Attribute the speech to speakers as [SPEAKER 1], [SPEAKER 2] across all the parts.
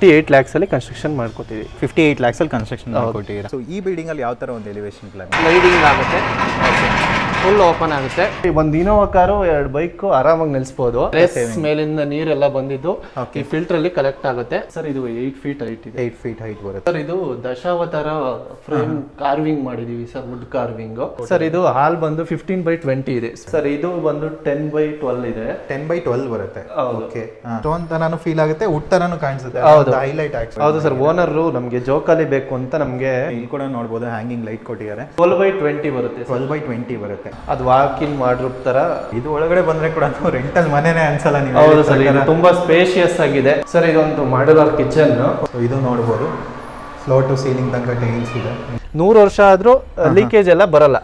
[SPEAKER 1] 58 lakhs ಅಲ್ಲಿ construction ಮಾಡ್ಕೊತೀವಿ.
[SPEAKER 2] 58 lakhs ಅಲ್ಲಿ ಕನ್ಸ್ಟ್ರಕ್ಷನ್ ಮಾಡ್ಕೊಟ್ಟಿದ್ದೀರಾ. ಸೊ ಈ ಬಿಲ್ಡಿಂಗ್ ಅಲ್ಲಿ ಯಾವ ತರ ಒಂದು ಎಲಿವೇಶನ್ ಪ್ಲಾನ್?
[SPEAKER 1] ಸ್ಲೈಡಿಂಗ್ ಆಗುತ್ತೆ, ಫುಲ್ ಓಪನ್ ಆಗುತ್ತೆ. ಒಂದು ಇನೋವಾ ಕಾರು 2 ಬೈಕ್ ಆರಾಮಾಗಿ ನಿಲ್ಲಿಸಬಹುದು. ಮೇಲಿಂದ ನೀರೆಲ್ಲ ಬಂದಿದ್ದು ಈ ಫಿಲ್ಟರ್ ಅಲ್ಲಿ ಕಲೆಕ್ಟ್ ಆಗುತ್ತೆ. ಸರ್ ಇದು 8 feet ಹೈಟ್ ಇದೆ.
[SPEAKER 2] 8 feet ಹೈಟ್ ಬರುತ್ತೆ
[SPEAKER 1] ಸರ್. ಇದು ದಶಾವತಾರ ಫ್ರೇಮ್ ಕಾರ್ವಿಂಗ್ ಮಾಡಿದೀವಿ ಸರ್, ವುಡ್ ಕಾರ್ವಿಂಗ್. ಸರ್ ಇದು ಹಾಲ್ ಬಂದು 15/20 ಇದೆ ಸರ್. ಇದು ಬಂದು 10/12 ಇದೆ.
[SPEAKER 2] 10/12 ಬರುತ್ತೆ. ಓಕೆ. ಸ್ಟೋನ್ ತರಾನು ಫೀಲ್ ಆಗುತ್ತೆ, ವುಡ್ ತರಾನು ಕಾಣಿಸುತ್ತೆ. Highlight actually.
[SPEAKER 1] ಹೌದು ಸರ್. ಓನರ್ ನಮಗೆ ಜೋಕಾಲಿ ಬೇಕು ಅಂತ ನಮಗೆ
[SPEAKER 2] ಇಲ್ಲಿ ಕೂಡ ನೋಡಬಹುದು ಹ್ಯಾಂಗಿಂಗ್ ಲೈಟ್ ಕೊಟ್ಟಿದ್ದಾರೆ.
[SPEAKER 1] 12/20 ಬರುತ್ತೆ.
[SPEAKER 2] 12/20 ಬರುತ್ತೆ.
[SPEAKER 1] ಅದು ವಾಕ್ ಇನ್ ಮಾಡಿರೋ ತರ.
[SPEAKER 2] ಇದು ಒಳಗಡೆ ಬಂದ್ರೆ ಕೂಡ ರೆಂಟಲ್ ಮನೆನೇ ಅನ್ಸಲ್ಲ ನೀವು.
[SPEAKER 1] ಹೌದು ಸರ್. ಇದು ತುಂಬಾ ಸ್ಪೇಷಿಯಸ್ ಆಗಿದೆ ಸರ್. ಇದೊಂದು ಮಾಡ್ಯುಲರ್ ಕಿಚನ್.
[SPEAKER 2] ಇದು ನೋಡಬಹುದು, ಫ್ಲೋರ್ ಟು ಸೀಲಿಂಗ್ ತನಕ ಟೈಲ್ಸ್ ಇದೆ.
[SPEAKER 1] 100 ವರ್ಷ ಆದ್ರೂ ಲೀಕೇಜ್ ಎಲ್ಲ ಬರಲ್ಲ.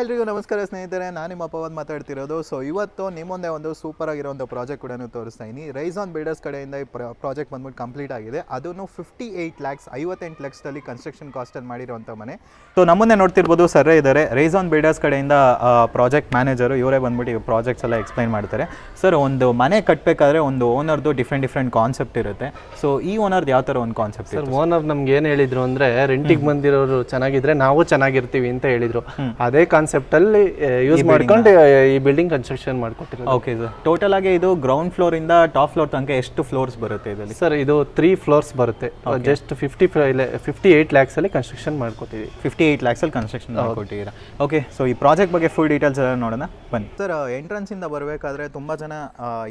[SPEAKER 2] ಎಲ್ರಿಗೂ ನಮಸ್ಕಾರ ಸ್ನೇಹಿತರೆ, ನಾನು ನಿಮ್ಮ ಪವನ್ ಮಾತಾಡ್ತಿರೋದು. ಸೊ ಇವತ್ತು ನಿಮ್ಮ ಮುಂದೆ ಒಂದು ಸೂಪರ್ ಆಗಿರುವಂಥ ಪ್ರಾಜೆಕ್ಟ್ ಕೂಡ ತೋರಿಸ್ತಾ ಇದ್ದೀನಿ. ರೈಸಾನ್ ಬಿಲ್ಡರ್ಸ್ ಕಡೆಯಿಂದ ಈ ಪ್ರಾಜೆಕ್ಟ್ ಬಂದ್ಬಿಟ್ಟು ಕಂಪ್ಲೀಟ್ ಆಗಿದೆ. ಅದನ್ನು 58 lakhs 58 lakhsಲ್ಲಿ ಕನ್ಸ್ಟ್ರಕ್ಷನ್ ಕಾಸ್ಟಲ್ಲಿ ಮಾಡಿರುವಂಥ ಮನೆ. ಸೊ ನಮ್ಮ ಮುಂದೆ ನೋಡ್ತಿರ್ಬೋದು ಸರ್ರೇ ಇದ್ದಾರೆ, ರೈಸಾನ್ ಬಿಲ್ಡರ್ಸ್ ಕಡೆಯಿಂದ ಪ್ರಾಜೆಕ್ಟ್ ಮ್ಯಾನೇಜರು. ಇವರೇ ಬಂದ್ಬಿಟ್ಟು ಈ ಪ್ರಾಜೆಕ್ಟ್ಸ್ ಎಲ್ಲ ಎಕ್ಸ್ಪ್ಲೈನ್ ಮಾಡ್ತಾರೆ. ಸರ್, ಒಂದು ಮನೆ ಕಟ್ಟಬೇಕಾದ್ರೆ ಒಂದು ಓನರ್ದು ಡಿಫ್ರೆಂಟ್ ಕಾನ್ಸೆಪ್ಟ್ ಇರುತ್ತೆ. ಸೊ ಈ ಓನರ್ದು ಯಾವ ಥರ ಒಂದು ಕಾನ್ಸೆಪ್ಟ್?
[SPEAKER 1] ಸರ್, ಓನರ್ ನಮ್ಗೆ ಏನು ಹೇಳಿದ್ರು ಅಂದರೆ, ರೆಂಟಿಗೆ ಬಂದಿರೋರು ಚೆನ್ನಾಗಿದ್ರೆ ನಾವು ಚೆನ್ನಾಗಿರ್ತೀವಿ ಅಂತ ಹೇಳಿದ್ರು. ಅದೇ ಕಾನ್ಸೆಪ್ಟ್ ಅಲ್ಲಿ ಯೂಸ್ ಮಾಡ್ಕೊಂಡು ಈ ಬಿಲ್ಡಿಂಗ್ ಕನ್ಸ್ಟ್ರಕ್ಷನ್ ಮಾಡ್ಕೊಟ್ಟಿರೋದು.
[SPEAKER 2] Okay sir. ಟೋಟಲ್ ಆಗಿ ಇದು ಗ್ರೌಂಡ್ ಫ್ಲೋರ್ ಇಂದ ಟಾಪ್ ಫ್ಲೋರ್ ತನಕ ಎಷ್ಟು ಫ್ಲೋರ್ಸ್ ಬರುತ್ತೆ ಇದರಲ್ಲಿ?
[SPEAKER 1] ಸರ್, ಇದು 3 floors ಬರುತ್ತೆ. ಜಸ್ಟ್ 58 lakhs ಅಲ್ಲಿ ಕನ್ಸ್ಟ್ರಕ್ಷನ್ ಮಾಡ್ಕೊತೀವಿ.
[SPEAKER 2] 58 lakhs ಅಲ್ಲಿ ಕನ್ಸ್ಟ್ರಕ್ಷನ್ ಮಾಡ್ಕೊಟ್ಟಿದ್ದೀರಾ. ಓಕೆ. ಸೊ ಈ ಪ್ರಾಜೆಕ್ಟ್ ಬಗ್ಗೆ ಫುಲ್ ಡೀಟೇಲ್ಸ್ ಎಲ್ಲ ನೋಡೋಣ ಬನ್ನಿ. ಸರ್, ಎಂಟ್ರೆನ್ಸ್ ಇಂದ ಬರಬೇಕಾದ್ರೆ ತುಂಬಾ ಜನ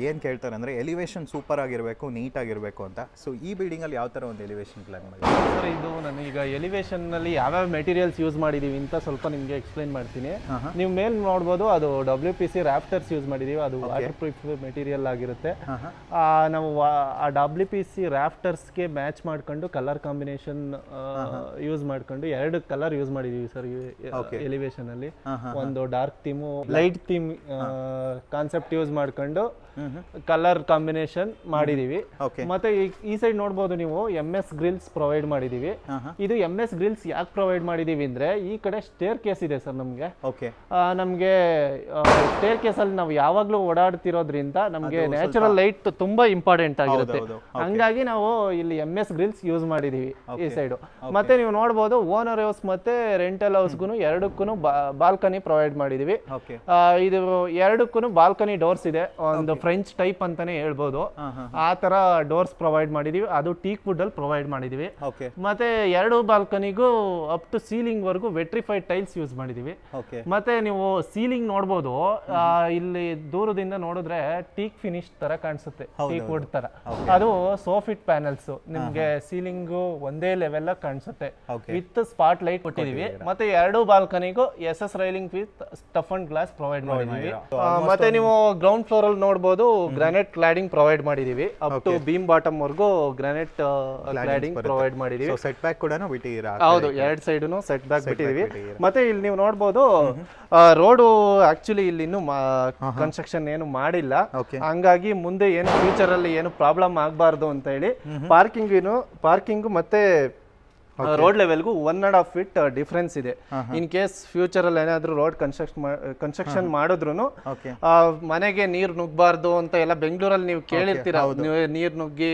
[SPEAKER 2] ಏನು ಕೇಳ್ತಾರೆ ಅಂದರೆ ಎಲಿವೇಶನ್ ಸೂಪರ್ ಆಗಿರಬೇಕು, ನೀಟ್ ಆಗಿರಬೇಕು ಅಂತ. ಸೊ ಈ ಬಿಲ್ಡಿಂಗ್ ಅಲ್ಲಿ ಯಾವ ಥರ ಒಂದು ಎಲಿವೇಶನ್ ಪ್ಲಾನ್ ಮಾಡಿ?
[SPEAKER 1] ಸರ್, ಇದು ನನಗೀಗ ಎಲಿವೇಶನ್ ನಲ್ಲಿ ಯಾವ್ಯಾವ ಮೆಟೀರಿಯಲ್ಸ್ ಯೂಸ್ ಮಾಡಿದೀವಿ ಅಂತ ಸ್ವಲ್ಪ ನಿಮಗೆ ಎಕ್ಸ್ಪ್ಲೈನ್ ಮಾಡ್ತೀನಿ. ನೀವು ಮೇಲ್ ನೋಡ್ಬೋದು, ಅದು WPC ರಾಫ್ಟರ್ಸ್ ಯೂಸ್ ಮಾಡಿದೀವಿ. ಅದು ವಾಟರ್ ಪ್ರೂಫ್ ಮೆಟೀರಿಯಲ್ ಆಗಿರುತ್ತೆ. ನಾವು ಆ WPC ರಾಫ್ಟರ್ಸ್ಗೆ ಮ್ಯಾಚ್ ಮಾಡ್ಕೊಂಡು ಕಲರ್ ಕಾಂಬಿನೇಷನ್ ಯೂಸ್ ಮಾಡ್ಕೊಂಡು 2 ಕಲರ್ ಯೂಸ್ ಮಾಡಿದೀವಿ ಸರ್ ಎಲಿವೇಶನ್ ಅಲ್ಲಿ. ಒಂದು dark theme, light theme concept use ಮಾಡ್ಕೊಂಡು ಕಲರ್ ಕಾಂಬಿನೇಷನ್ ಮಾಡಿದೀವಿ. ಮತ್ತೆ ಈ ಸೈಡ್ ನೋಡ್ಬೋದು ನೀವು, MS ಗ್ರಿಲ್ಸ್ ಪ್ರೊವೈಡ್ ಮಾಡಿದೀವಿ. ಇದು MS ಗ್ರಿಲ್ಸ್ ಯಾಕೆ ಪ್ರೊವೈಡ್ ಮಾಡಿದೀವಿ ಅಂದ್ರೆ, ಈ ಕಡೆ ಸ್ಟೇರ್ ಕೇಸ್ ಇದೆ ಸರ್ ನಮ್ಗೆ. ನಮ್ಗೆ ಸ್ಟೇರ್ ಕೇಸ್ ಅಲ್ಲಿ ನಾವು ಯಾವಾಗ್ಲೂ ಓಡಾಡ್ತಿರೋದ್ರಿಂದ ನಮ್ಗೆ ನ್ಯಾಚುರಲ್ ಲೈಟ್ ತುಂಬಾ ಇಂಪಾರ್ಟೆಂಟ್ ಆಗಿರುತ್ತೆ. ಹಂಗಾಗಿ ನಾವು ಇಲ್ಲಿ MS ಗ್ರಿಲ್ಸ್ ಯೂಸ್ ಮಾಡಿದೀವಿ ಈ ಸೈಡ್. ಮತ್ತೆ ನೀವು ನೋಡ್ಬೋದು, ಓನರ್ ಹೌಸ್ ಮತ್ತೆ ರೆಂಟಲ್ ಹೌಸ್ಗೂ 2ಕ್ಕೂ ಬಾಲ್ಕನಿ ಪ್ರೊವೈಡ್ ಮಾಡಿದೀವಿ. ಇದು 2ಕ್ಕೂ ಬಾಲ್ಕನಿ ಡೋರ್ಸ್ ಇದೆ. ಒಂದು ಫ್ರೆಂಚ್ ಟೈಪ್ ಅಂತಾನೆ ಹೇಳ್ಬೋದು. ಆ ತರ ಡೋರ್ಸ್ ಪ್ರೊವೈಡ್ ಮಾಡಿದೀವಿ. ಅದು ಟೀಕ್ ವುಡ್ ಅಲ್ಲಿ ಪ್ರೊವೈಡ್ ಮಾಡಿದೀವಿ. ಮತ್ತೆ 2 ಬಾಲ್ಕನಿಗೂ ಅಪ್ ಟು ಸೀಲಿಂಗ್ ವರ್ಗು ವೆಟ್ರಿಫೈಡ್ ಟೈಲ್ಸ್ ಯೂಸ್ ಮಾಡಿದೀವಿ. ಮತ್ತೆ ನೀವು ಸೀಲಿಂಗ್ ನೋಡ್ಬೋದು, ಇಲ್ಲಿ ದೂರದಿಂದ ನೋಡಿದ್ರೆ ಟೀಕ್ ಫಿನಿಶ್ ತರ ಕಾಣಿಸುತ್ತೆ, ಟೀಕ್ ವುಡ್ ತರ. ಅದು ಸೋಫಿಟ್ ಪ್ಯಾನಲ್ಸ್. ನಿಮ್ಗೆ ಸೀಲಿಂಗ್ ಒಂದೇ ಲೆವೆಲ್ ಕಾಣಿಸುತ್ತೆ ವಿತ್ ಸ್ಪಾಟ್ ಲೈಟ್ ಕೊಟ್ಟಿದೀವಿ. ಮತ್ತೆ 2 ಬಾಲ್ಕನಿಗೂ SS railing with stuff and glass provide ಮಾಡಿದೀವಿ. ಮತ್ತೆ ನೀವು ಗ್ರೌಂಡ್ ಫ್ಲೋರ್ ಅಲ್ಲಿ ನೋಡಬಹುದು, ಗ್ರಾನೈಟ್ ಕ್ಲಾಡಿಂಗ್ ಪ್ರೊವೈಡ್ ಮಾಡಿದೀವಿ. ಅಪ್ ಟು ಬೀಮ್ ಬಾಟಮ್ ವರ್ಗು ಗ್ರಾನೈಟ್ ಕ್ಲಾಡಿಂಗ್ ಪ್ರೊವೈಡ್ ಮಾಡಿದೀವಿ.
[SPEAKER 2] ಸೆಟ್ ಬ್ಯಾಕ್ ಕೂಡ ಬಿಟ್ಟಿದ್ದೀರಾ?
[SPEAKER 1] ಹೌದು, 2 ಸೈಡ್ನು ಸೆಟ್ ಬ್ಯಾಕ್ ಬಿಟ್ಟಿದೀವಿ. ಮತ್ತೆ ಇಲ್ಲಿ ನೀವು ನೋಡಬಹುದು, ರೋಡು ಆಕ್ಚುಲಿ ಇಲ್ಲಿ ಇನ್ನು ಕನ್ಸ್ಟ್ರಕ್ಷನ್ ಏನು ಮಾಡಿಲ್ಲ. ಹಂಗಾಗಿ ಮುಂದೆ ಏನು ಫ್ಯೂಚರ್ ಅಲ್ಲಿ ಏನು ಪ್ರಾಬ್ಲಮ್ ಆಗಬಾರ್ದು ಅಂತ ಹೇಳಿ ಪಾರ್ಕಿಂಗ್ ಮತ್ತೆ ರೋಡ್ ಲೆವೆಲ್ಗೂ 1.5 feet ಡಿಫ್ರೆನ್ಸ್ ಇದೆ. ಇನ್ ಕೇಸ್ ಫ್ಯೂಚರ್ ಅಲ್ಲಿ ಏನಾದ್ರು ರೋಡ್ ಕನ್ಸ್ಟ್ರಕ್ಷನ್ ಮಾಡಿದ್ರು ಮನೆಗೆ ನೀರ್ ನುಗ್ಬಾರ್ದು ಅಂತ ಎಲ್ಲ ಬೆಂಗಳೂರಲ್ಲಿ ನೀವು ಕೇಳಿರ್ತೀರ, ನೀರ್ ನುಗ್ಗಿ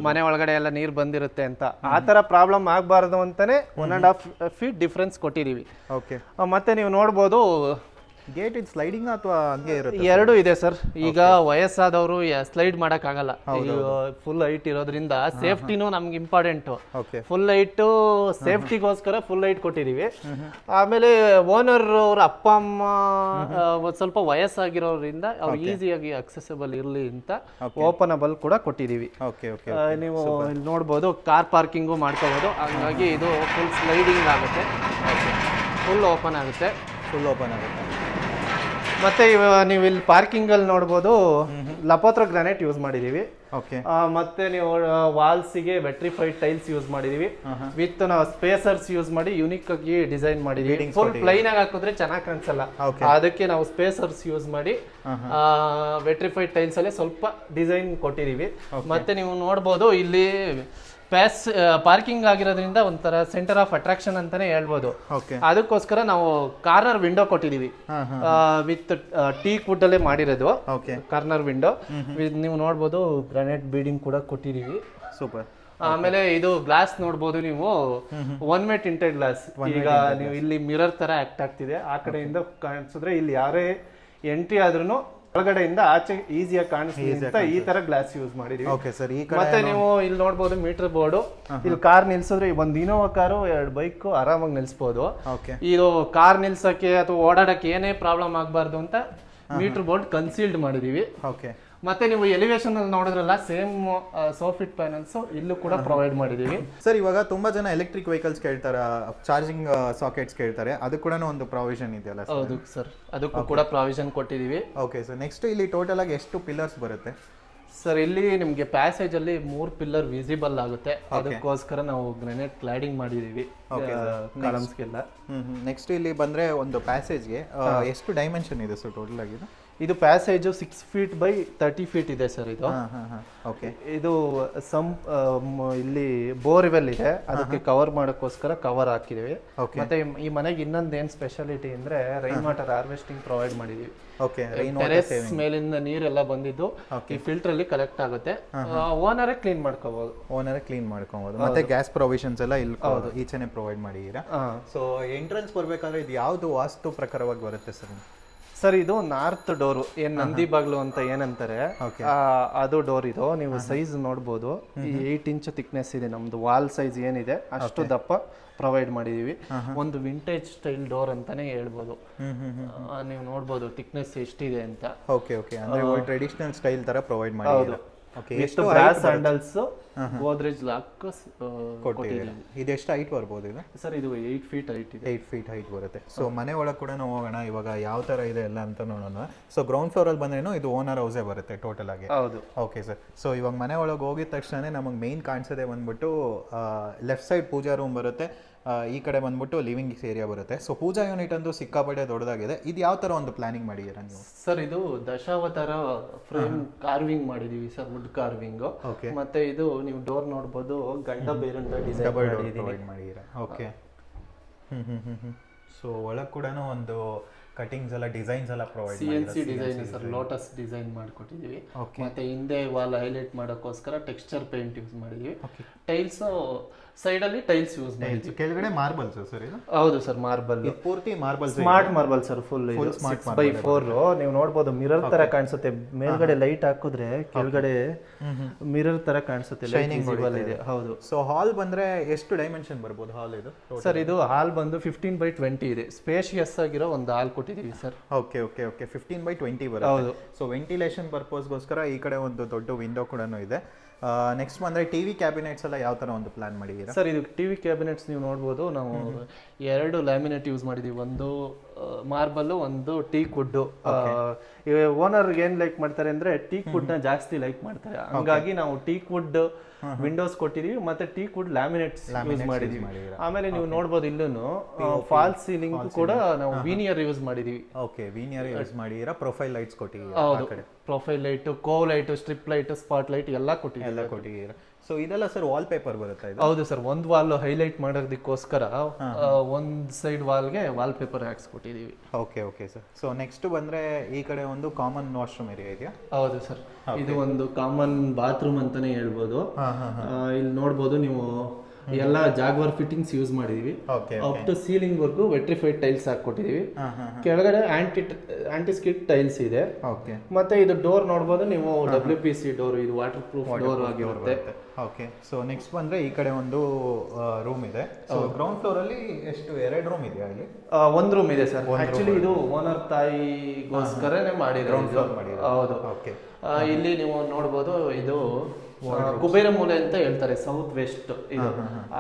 [SPEAKER 1] ಮನೆ ಒಳಗಡೆ ಎಲ್ಲ ನೀರ್ ಬಂದಿರುತ್ತೆ ಅಂತ. ಆ ತರ ಪ್ರಾಬ್ಲಮ್ ಆಗ್ಬಾರ್ದು ಅಂತಾನೆ 1.5 feet ಡಿಫ್ರೆನ್ಸ್ ಕೊಟ್ಟಿದೀವಿ. ಮತ್ತೆ ನೀವು ನೋಡ್ಬೋದು,
[SPEAKER 2] ಗೇಟ್ ಇದು ಸ್ಲೈಡಿಂಗ್ ಅಥವಾ ಹಂಗೆ ಇರುತ್ತೆ?
[SPEAKER 1] 2 ಇದೆ ಸರ್. ಈಗ ವಯಸ್ಸಾದವರು ಸ್ಲೈಡ್ ಮಾಡಕ್ ಆಗಲ್ಲ, ಫುಲ್ ಹೈಟ್ ಇರೋದ್ರಿಂದ ಸೇಫ್ಟಿನೂ ನಮ್ಗೆ ಇಂಪಾರ್ಟೆಂಟ್. ಫುಲ್ ಹೈಟ್ ಸೇಫ್ಟಿಗೋಸ್ಕರ ಫುಲ್ ಹೈಟ್ ಕೊಟ್ಟಿದೀವಿ. ಆಮೇಲೆ ಓನರ್ ಅವ್ರ ಅಪ್ಪ ಅಮ್ಮ ಸ್ವಲ್ಪ ವಯಸ್ಸಾಗಿರೋದ್ರಿಂದ ಅವ್ರು ಈಸಿಯಾಗಿ ಅಕ್ಸೆಸಿಬಲ್ ಇರ್ಲಿ ಅಂತ ಓಪನಬಲ್ ಕೂಡ ಕೊಟ್ಟಿದೀವಿ. ನೀವು ಇಲ್ಲಿ ನೋಡ್ಬೋದು, ಕಾರ್ ಪಾರ್ಕಿಂಗು ಮಾಡ್ಕೋಬಹುದು. ಹಂಗಾಗಿ ಇದು ಫುಲ್ ಸ್ಲೈಡಿಂಗ್ ಆಗುತ್ತೆ, ಫುಲ್ ಓಪನ್ ಆಗುತ್ತೆ. ಮತ್ತೆ ನೀವು ಇಲ್ಲಿ ಪಾರ್ಕಿಂಗ್ ಅಲ್ಲಿ ನೋಡ್ಬೋದು ಲಪೋತ್ರ ಗ್ರಾನೈಟ್ ಯೂಸ್ ಮಾಡಿದೀವಿ.
[SPEAKER 2] ಓಕೆ.
[SPEAKER 1] ಮತ್ತೆ ನೀವು ವಾಲ್ಸಿಗೆ ವೆಟ್ರಿಫೈಡ್ ಟೈಲ್ಸ್ ಯೂಸ್ ಮಾಡಿದೀವಿ. ವಿತ್ ನಾವು ಸ್ಪೇಸರ್ಸ್ ಯೂಸ್ ಮಾಡಿ ಯುನಿಕ್ ಆಗಿ ಡಿಸೈನ್ ಮಾಡಿದೀವಿ. ಫುಲ್ ಪ್ಲೈನ್ ಆಗಿ ಹಾಕಿದ್ರೆ ಚೆನ್ನಾಗಿ ಕಾಣಿಸಲ್ಲ, ಅದಕ್ಕೆ ನಾವು ಸ್ಪೇಸರ್ಸ್ ಯೂಸ್ ಮಾಡಿ ವೆಟ್ರಿಫೈಡ್ ಟೈಲ್ಸ್ ಅಲ್ಲಿ ಸ್ವಲ್ಪ ಡಿಸೈನ್ ಕೊಟ್ಟಿದೀವಿ. ಮತ್ತೆ ನೀವು ನೋಡ್ಬೋದು ಇಲ್ಲಿ ಪಾರ್ಕಿಂಗ್ ಆಗಿರೋದ್ರಿಂದ ಒಂಥರ ಸೆಂಟರ್ ಆಫ್ ಅಟ್ರಾಕ್ಷನ್ ಅಂತಾನೆ ಹೇಳ್ಬೋದು. ಅದಕ್ಕೋಸ್ಕರ ನಾವು ಕಾರ್ನರ್ ವಿಂಡೋ ಕೊಟ್ಟಿದೀವಿ ವಿತ್ ಟೀಕ್ ವುಡ್ ಅಲ್ಲೇ ಮಾಡಿರೋದು. ಕಾರ್ನರ್ ವಿಂಡೋ ನೀವು ನೋಡ್ಬೋದು, ಗ್ರಾನೈಟ್ ಬೀಡಿಂಗ್ ಕೂಡ ಕೊಟ್ಟಿದೀವಿ.
[SPEAKER 2] ಸೂಪರ್.
[SPEAKER 1] ಆಮೇಲೆ ಇದು ಗ್ಲಾಸ್ ನೋಡ್ಬೋದು ನೀವು, 1 ವೇ ಟಿಂಟೆಡ್ ಗ್ಲಾಸ್. ಈಗ ನೀವು ಇಲ್ಲಿ ಮಿರರ್ ತರ ಆಕ್ಟ್ ಆಗ್ತಿದೆ, ಆ ಕಡೆಯಿಂದ ಕಾಣಿಸಿದ್ರೆ ಇಲ್ಲಿ ಯಾರೇ ಎಂಟ್ರಿ ಆದ್ರೂ ಒಳಗಡೆಯಿಂದ ಆಚೆ ಈಸಿಯಾಗಿ ಕಾಣಿಸ್ಲಿ ಅಂತ ಈ ತರ ಗ್ಲಾಸ್ ಯೂಸ್ ಮಾಡಿದೀವಿ. ಮತ್ತೆ ನೀವು ಇಲ್ಲಿ ನೋಡ್ಬೋದು ಮೀಟರ್ ಬೋರ್ಡ್. ಇಲ್ಲಿ ಕಾರ್ ನಿಲ್ಸಿದ್ರೆ ಒಂದ್ ಇನೋವಾ ಕಾರು 2 ಬೈಕ್ ಆರಾಮಾಗಿ ನಿಲ್ಸ್ಬೋದು. ಇದು ಕಾರ್ ನಿಲ್ಸಕ್ಕೆ ಅಥವಾ ಓಡಾಡಕ್ಕೆ ಏನೇ ಪ್ರಾಬ್ಲಮ್ ಆಗಬಾರ್ದು ಅಂತ ಮೀಟರ್ ಬೋರ್ಡ್ ಕನ್ಸೀಲ್ಡ್ ಮಾಡಿದೀವಿ. ಮತ್ತೆ ನೀವು ಎಲಿವೇಶನ್ ಅಲ್ಲಿ ನೋಡಿದ್ರಲ್ಲ, ಸೇಮ್ ಸೋಫಿಟ್ ಪ್ಯಾನಲ್ಸ್ ಇಲ್ಲೂ ಕೂಡ ಪ್ರೊವೈಡ್ ಮಾಡಿದೀವಿ.
[SPEAKER 2] ಸರ್, ಇವಾಗ ತುಂಬಾ ಜನ ಎಲೆಕ್ಟ್ರಿಕ್ ವೆಹಿಕಲ್ಸ್ ಕೇಳ್ತಾರೆ, ಚಾರ್ಜಿಂಗ್ ಸಾಕೆಟ್ಸ್ ಕೇಳ್ತಾರೆ, ಅದಕ್ಕೆ ಕೂಡ ಒಂದು ಪ್ರಾವಿಷನ್ ಇದೆಯಲ್ಲ?
[SPEAKER 1] ಹೌದು ಸರ್, ಅದಕ್ಕೂ ಕೂಡ ಪ್ರಾವಿಷನ್ ಕೊಟ್ಟಿದೀವಿ.
[SPEAKER 2] Okay sir. ನೆಕ್ಸ್ಟ್ ಇಲ್ಲಿ ಟೋಟಲ್ ಆಗಿ ಎಷ್ಟು ಪಿಲ್ಲರ್ಸ್ ಬರುತ್ತೆ
[SPEAKER 1] ಸರ್? ಇಲ್ಲಿ ನಿಮ್ಗೆ ಪ್ಯಾಸೇಜ್ ಅಲ್ಲಿ 3 ಪಿಲ್ಲರ್ ವಿಸಿಬಲ್ ಆಗುತ್ತೆ, ಅದಕ್ಕೋಸ್ಕರ ನಾವು ಗ್ರಾನೈಟ್ ಕ್ಲಾಡಿಂಗ್ ಮಾಡಿದೀವಿ ಕಾಲಮ್ಸ್ಗೆಲ್ಲ.
[SPEAKER 2] ನೆಕ್ಸ್ಟ್ ಇಲ್ಲಿ ಬಂದ್ರೆ ಒಂದು ಪ್ಯಾಸೇಜ್ಗೆ ಎಷ್ಟು ಡೈಮೆನ್ಷನ್ ಇದೆ ಸರ್ ಟೋಟಲ್ ಆಗಿ?
[SPEAKER 1] ಇದು ಪ್ಯಾಸೇಜ್ 6 ಫೀಟ್ ಬೈ 30 ಫೀಟ್ ಇದೆ ಸರ್. ಇದು ಇದು ಇಲ್ಲಿ ಬೋರ್ವೆಲ್ ಇದೆ, ಅದಕ್ಕೆ ಕವರ್ ಮಾಡೋಕ್ಕೋಸ್ಕರ ಕವರ್ ಹಾಕಿದೀವಿ. ಮತ್ತೆ ಈ ಮನೆಗೆ ಇನ್ನೊಂದು ಏನ್ ಸ್ಪೆಷಾಲಿಟಿ ಅಂದ್ರೆ ರೈನ್ ವಾಟರ್ ಹಾರ್ವೆಸ್ಟಿಂಗ್ ಪ್ರೊವೈಡ್ ಮಾಡಿದೀವಿ. ಟೆರೆಸ್ ಮೇಲಿಂದ ನೀರೆಲ್ಲ ಬಂದಿದ್ದು ಈ ಫಿಲ್ಟರ್ ಅಲ್ಲಿ ಕಲೆಕ್ಟ್ ಆಗುತ್ತೆ, ಓನರೇ ಕ್ಲೀನ್ ಮಾಡ್ಕೋಬಹುದು.
[SPEAKER 2] ಮತ್ತೆ ಗ್ಯಾಸ್ ಪ್ರೊವಿಷನ್ಸ್ ಎಲ್ಲ ಇಲ್ಲಿ ಈಚೆನೆ ಪ್ರೊವೈಡ್ ಮಾಡಿದೀರಾ. ಸೊ ಎಂಟ್ರೆನ್ಸ್ ಬರ್ಬೇಕಾದ್ರೆ ಇದು ಯಾವ್ದು ವಾಸ್ತು ಪ್ರಕಾರವಾಗಿ ಬರುತ್ತೆ ಸರ್?
[SPEAKER 1] ಸರ್, ಇದು ನಾರ್ತ್ ಡೋರ್, ಏನ್ ನಂದಿ ಬಾಗ್ಲು ಅಂತ ಏನಂತಾರೆ, ಅದು ಡೋರ್. ಇದು ನೀವು ಸೈಜ್ ನೋಡ್ಬೋದು, 8 ಇಂಚ್ ಥಿಕ್ನೆಸ್ ಇದೆ ನಮ್ದು. ವಾಲ್ ಸೈಜ್ ಏನಿದೆ ಅಷ್ಟು ದಪ್ಪ ಪ್ರೊವೈಡ್ ಮಾಡಿದೀವಿ. ಒಂದು ವಿಂಟೇಜ್ ಸ್ಟೈಲ್ ಡೋರ್ ಅಂತಾನೆ ಹೇಳ್ಬೋದು. ನೀವು ನೋಡ್ಬೋದು ಥಿಕ್ನೆಸ್ ಎಷ್ಟಿದೆ ಅಂತ.
[SPEAKER 2] ಟ್ರೆಡಿಷನಲ್ ಸ್ಟೈಲ್ ತರ ಪ್ರೊವೈಡ್ ಮಾಡಿದ್ದೀರಾ.
[SPEAKER 1] ಬ್ರಾಸ್ ಹ್ಯಾಂಡಲ್ಸ್, ಗೋದ್ರೇಜ್ ಲಾಕ್
[SPEAKER 2] ಕೊಟ್ಟಿದ್ದೀರಾ. ಇದೆಷ್ಟು ಹೈಟ್ ಬರ್ಬೋದು ಇದು
[SPEAKER 1] ಸರ್? ಇದು 8 ಫೀಟ್ ಹೈಟ್ ಇದೆ.
[SPEAKER 2] 8 ಫೀಟ್ ಹೈಟ್ ಬರುತ್ತೆ. ಸೊ ಮನೆ ಒಳಗೆ ಕೂಡ ನಾವು ಹೋಗೋಣ, ಇವಾಗ ಯಾವ ತರ ಇದೆ ಎಲ್ಲ ಅಂತ ನೋಡೋಣ. ಸೊ ಗ್ರೌಂಡ್ ಫ್ಲೋರ್ ಅಲ್ಲಿ ಬಂದ್ರೇನು ಇದು ಓನರ್ ಹೌಸೇ ಬರುತ್ತೆ ಟೋಟಲ್ ಆಗಿ?
[SPEAKER 1] ಹೌದು.
[SPEAKER 2] Okay sir. ಸೊ ಇವಾಗ ಮನೆ ಒಳಗೆ ಹೋಗಿದ ತಕ್ಷಣ ನಮಗೆ ಮೇನ್ ಕಾಣಿಸೋದೇ ಬಂದ್ಬಿಟ್ಟು ಲೆಫ್ಟ್ ಸೈಡ್ ಪೂಜಾ ರೂಮ್ ಬರುತ್ತೆ, ಈ ಕಡೆ ಬಂದ್ಬಿಟ್ಟು ಲಿವಿಂಗ್ ಏರಿಯಾ ಬರುತ್ತೆ. ಸೊ ಪೂಜಾ ಯೂನಿಟ್ ಅಂತೂ ಸಿಕ್ಕಾಪಟ್ಟೆ ದೊಡ್ಡದಾಗಿದೆ. ಇದು ಯಾವ ತರ ಒಂದು ಪ್ಲಾನಿಂಗ್ ಮಾಡಿದ್ದೀರಾ ನೀವು
[SPEAKER 1] ಸರ್? ಇದು ದಶಾವತಾರ ಫ್ರೇಮ್ ಕಾರ್ವಿಂಗ್ ಮಾಡಿದೀವಿ ಸರ್, ವುಡ್ ಕಾರ್ವಿಂಗ್. ಮತ್ತೆ ಇದು ನೀವು ಡೋರ್ ನೋಡ್ಬೋದು, ಗಂಡ ಬೇರುಂಡ ಡಿಸೈನ್
[SPEAKER 2] ಮಾಡಿದ್ದೀರಾ. ಓಕೆ. ಸೊ ಒಳಗೆ ಕೂಡ ಒಂದು ಕಟಿಂಗ್ಸ್ ಎಲ್ಲ ಡಿಸೈನ್ಸ್ ಎಲ್ಲ provide
[SPEAKER 1] CNC design sir, lotus design ಮಾಡಿಕೊಟ್ಟಿದ್ದೀವಿ. ಮತ್ತೆ ಹಿಂದೆ ವಾಲ್ ಹೈಲೈಟ್ ಮಾಡೋಕ್ಕೋಸ್ಕರ ಟೆಕ್ಸ್ಚರ್ ಪೇಂಟ್ ಯೂಸ್ ಮಾಡಿದೀವಿ. ಟೈಲ್ಸ್ ಸೈಡ್ ಅಲ್ಲಿ ಟೈಲ್ಸ್ ಯೂಸ್ ಮಾಡಿದ್ವಿ.
[SPEAKER 2] ಕೆಳಗಡೆ ಮಾರ್ಬಲ್ಸ್ ಸರ್ ಇದು?
[SPEAKER 1] ಹೌದು ಸರ್, ಮಾರ್ಬಲ್,
[SPEAKER 2] ಪೂರ್ತಿ marble,
[SPEAKER 1] smart marble sir. Full 6x4 ನೀವು ನೋಡ್ಬೋದು, ಮಿರರ್ ತರ ಕಾಣಿಸುತ್ತೆ. ಮೇಲ್ಗಡೆ ಲೈಟ್ ಹಾಕಿದ್ರೆ ಕೆಳಗಡೆ ಮಿರರ್ ತರ ಕಾಣಿಸುತ್ತೆ,
[SPEAKER 2] ಶೈನಿಂಗ್
[SPEAKER 1] ಇದೆ. ಹೌದು.
[SPEAKER 2] ಸೊ ಹಾಲ್ ಬಂದ್ರೆ ಎಷ್ಟು ಡೈಮೆನ್ಷನ್ ಬರ್ಬೋದು ಹಾಲ್ ಇದು
[SPEAKER 1] ಸರ್? ಇದು ಹಾಲ್ ಬಂದು 15 by 20 ಇದೆ. ಸ್ಪೇಷಿಯಸ್ ಆಗಿರೋ ಒಂದು ಹಾಲ್ ಕೊಟ್ಟಿದ್ದೀವಿ sir.
[SPEAKER 2] Okay okay okay 15 by 20 ಬರುತ್ತೆ. ಹೌದು. ಸೊ ವೆಂಟಿಲೇಷನ್ ಪರ್ಪಸ್ಗೋಸ್ಕರ ಈ ಕಡೆ ಒಂದು ದೊಡ್ಡ ವಿಂಡೋ ಕೂಡ ಇದೆ. ನೆಕ್ಸ್ಟ್ ಬಂದ್ರೆ ಟಿವಿ ಕ್ಯಾಬಿನೆಟ್ಸ್ ಎಲ್ಲ ಯಾವ ತರ ಒಂದು ಪ್ಲಾನ್ ಮಾಡಿದ್ದೀರಾ
[SPEAKER 1] ಸರ್? ಇದು ಟಿವಿ ಕ್ಯಾಬಿನೆಟ್ಸ್ ನೀವು ನೋಡ್ಬೋದು, ನಾವು 2 ಲ್ಯಾಮಿನೇಟ್ ಯೂಸ್ ಮಾಡಿದೀವಿ. ಒಂದು ಮಾರ್ಬಲ್, ಒಂದು ಟೀಕ್ ವುಡ್. ಓನರ್ ಏನ್ ಲೈಕ್ ಮಾಡ್ತಾರೆ ಅಂದ್ರೆ ಟೀಕ್ ವುಡ್ ನ ಜಾಸ್ತಿ ಲೈಕ್ ಮಾಡ್ತಾರೆ, ಹಂಗಾಗಿ ನಾವು ಟೀಕ್ ವುಡ್ ವಿಂಡೋಸ್ ಕೊಟ್ಟಿದೀವಿ, ಮತ್ತೆ ಟೀಕ್ ವುಡ್ ಲ್ಯಾಮಿನೇಟ್ಸ್ ಯೂಸ್ ಮಾಡಿದೀವಿ. ಆಮೇಲೆ ನೀವು ನೋಡ್ಬೋದು ಇಲ್ಲೂ ಫಾಲ್ಸ್ ಸೀಲಿಂಗ್ ಕೂಡ ನಾವು ವೀನಿಯರ್ ಯೂಸ್ ಮಾಡಿದೀವಿ.
[SPEAKER 2] ಓಕೆ, ವೀನಿಯರ್ ಯೂಸ್ ಮಾಡಿದೀರಾ. ಪ್ರೊಫೈಲ್ ಲೈಟ್ಸ್ ಕೊಟ್ಟಿದ್ದೀರಾ?
[SPEAKER 1] ಹೌದು, profile light, CoV light, strip light, spot light ಎಲ್ಲ
[SPEAKER 2] ಕೊಟ್ಟಿದ್ದೀರಾ. ಸೊ ಇದೆಲ್ಲ ಸರ್ ವಾಲ್ ಪೇಪರ್ ಬರುತ್ತೆ?
[SPEAKER 1] ಹೌದು ಸರ್, ಒಂದು ವಾಲ್ ಹೈಲೈಟ್ ಮಾಡೋದಕ್ಕೋಸ್ಕರ ಒಂದ್ ಸೈಡ್ ವಾಲ್ಗೆ ವಾಲ್ ಪೇಪರ್ ಹಾಕ್ಸ್ಕೊಟ್ಟಿದೀವಿ.
[SPEAKER 2] Okay okay sir. So next ಬಂದ್ರೆ ಈ ಕಡೆ ಒಂದು ಕಾಮನ್ ವಾಶ್ರೂಮ್ ಏರಿಯಾ ಇದೆಯಾ?
[SPEAKER 1] ಹೌದು ಸರ್, ಇದು ಒಂದು ಕಾಮನ್ ಬಾತ್ರೂಮ್ ಅಂತಾನೆ ಹೇಳ್ಬೋದು. ಇಲ್ಲಿ ನೋಡ್ಬೋದು ನೀವು ಎಲ್ಲ ಜಾಗ್ವಾರ್ ಫಿಟ್ಟಿಂಗ್ಸ್ ಯೂಸ್ ಮಾಡಿದೀವಿ. ಅಪ್ ಟು ಸೀಲಿಂಗ್ ವರ್ಗು ವೆಟ್ರಿಫೈಡ್ ಟೈಲ್ಸ್ ಹಾಕೊಟ್ಟಿದೀವಿ. ಕೆಳಗಡೆ ಆಂಟಿ ಸ್ಕಿಡ್ ಟೈಲ್ಸ್ ಇದೆ. ಮತ್ತೆ ಇದು ಡೋರ್ ನೋಡ್ಬೋದು ನೀವು, WPC ಡೋರ್, ಇದು ವಾಟರ್ ಪ್ರೂಫ್ ಡೋರ್ ಆಗಿರುತ್ತೆ.
[SPEAKER 2] ಓಕೆ. ಸೊ ನೆಕ್ಸ್ಟ್ ಬಂದ್ರೆ ಈ ಕಡೆ ಒಂದು ರೂಮ್ ಇದೆ. ಸೊ ಗ್ರೌಂಡ್ ಫ್ಲೋರ್ ಅಲ್ಲಿ ಎಷ್ಟು 2 ರೂಮ್ ಇದೆಯಾ? ಇಲ್ಲಿ 1
[SPEAKER 1] ರೂಮ್ ಇದೆ ಸರ್. ಆಕ್ಚುಲಿ ಇದು ಓನರ್ ತಾಯಿಗೋಸ್ಕರನೇ ಮಾಡಿದ್ರು. ಹೌದು. ಇಲ್ಲಿ ನೀವು ನೋಡ್ಬೋದು, ಇದು ಕುಬೇರ ಮೂಲೆ ಅಂತ ಹೇಳ್ತಾರೆ, ಸೌತ್ ವೆಸ್ಟ್. ಇದು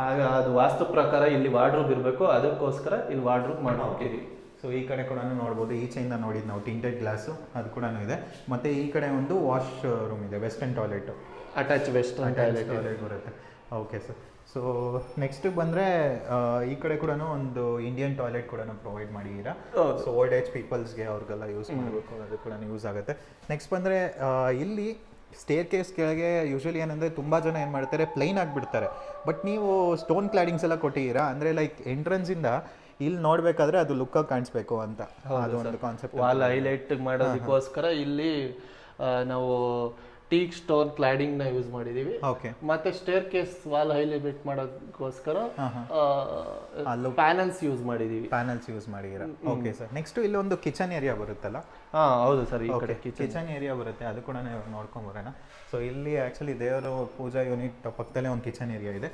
[SPEAKER 1] ಆಗ ಅದು ವಾಸ್ತು ಪ್ರಕಾರ ಇಲ್ಲಿ ವಾರ್ಡ್ರೂಮ್ ಇರಬೇಕು, ಅದಕ್ಕೋಸ್ಕರ ಇಲ್ಲಿ ವಾರ್ಡ್ರೂಮ್ ಮಾಡ್ಕೊಂಡಿದೀವಿ.
[SPEAKER 2] ಸೊ ಈ ಕಡೆ ಕೂಡ ನೋಡ್ಬೋದು, ಈಚೆಯಿಂದ ನೋಡಿದ್ದು ನಾವು ಟಿಂಟೆಡ್ ಗ್ಲಾಸು ಅದು ಕೂಡ ಇದೆ. ಮತ್ತು ಈ ಕಡೆ ಒಂದು ವಾಶ್ ರೂಮ್ ಇದೆ, western toilet,
[SPEAKER 1] attach western toilet
[SPEAKER 2] ಬರುತ್ತೆ. Okay sir. ಸೊ ನೆಕ್ಸ್ಟ್ ಬಂದರೆ ಈ ಕಡೆ ಕೂಡ ಒಂದು ಇಂಡಿಯನ್ ಟಾಯ್ಲೆಟ್ ಕೂಡ ಪ್ರೊವೈಡ್ ಮಾಡಿದ್ದೀರಾ. ಸೊ ಓಲ್ಡ್ ಏಜ್ ಪೀಪಲ್ಸ್ಗೆ ಅವ್ರಿಗೆಲ್ಲ ಯೂಸ್ ಮಾಡಬೇಕು, ಅದು ಕೂಡ ಯೂಸ್ ಆಗುತ್ತೆ. ನೆಕ್ಸ್ಟ್ ಬಂದರೆ ಇಲ್ಲಿ ಸ್ಟೇರ್ ಕೇಸ್ ಕೆಳಗೆ ಯೂಶ್ವಲಿ ಏನಂದರೆ ತುಂಬ ಜನ ಏನು ಮಾಡ್ತಾರೆ, ಪ್ಲೈನ್ ಆಗಿಬಿಡ್ತಾರೆ. ಬಟ್ ನೀವು ಸ್ಟೋನ್ ಕ್ಲಾಡಿಂಗ್ಸ್ ಎಲ್ಲ ಕೊಟ್ಟಿದ್ದೀರಾ, ಅಂದರೆ ಲೈಕ್ ಎಂಟ್ರೆನ್ಸಿಂದ ಇಲ್ಲಿ ನೋಡಬೇಕಾದ್ರೆ ಅದು ಲುಕ್ಕಾಗಿ ಕಾಣಿಸ್ಬೇಕು ಅಂತ, ಅದು ಒಂದು ಕಾನ್ಸೆಪ್ಟ್.
[SPEAKER 1] ವಾಲ್ ಹೈಲೈಟ್ ಮಾಡೋದಕ್ಕೋಸ್ಕರ ಇಲ್ಲಿ ನಾವು ಟೀಕ್ ಸ್ಟೋನ್ ಕ್ಲಾಡಿಂಗ್ ನ ಯೂಸ್ ಮಾಡಿದೀವಿ.
[SPEAKER 2] ಓಕೆ.
[SPEAKER 1] ಮತ್ತೆ ಸ್ಟೇರ್ ಕೇಸ್ ವಾಲ್ ಹೈಲೈಟ್ ಮಾಡೋದಕ್ಕೋಸ್ಕರ ಪ್ಯಾನಲ್ಸ್ ಯೂಸ್ ಮಾಡಿದೀವಿ.
[SPEAKER 2] ಪ್ಯಾನಲ್ಸ್ ಯೂಸ್ ಮಾಡಿದ್ದೀರಾ. Okay sir. ನೆಕ್ಸ್ಟ್ ಇಲ್ಲಿ ಒಂದು ಕಿಚನ್ ಏರಿಯಾ ಬರುತ್ತಲ್ಲ?
[SPEAKER 1] ಹೌದು ಸರ್, ಈ ಕಡೆ
[SPEAKER 2] ಕಿಚನ್ ಏರಿಯಾ ಬರುತ್ತೆ, ಅದು ಕೂಡ ನೋಡ್ಕೊಂಬರೋಣ. ಸೊ ಇಲ್ಲಿ ಆ್ಯಕ್ಚುಲಿ ದೇವರು ಪೂಜಾ ಯೂನಿಟ್ ಪಕ್ಕದಲ್ಲೇ ಒಂದು ಕಿಚನ್ ಏರಿಯಾ ಇದೆ.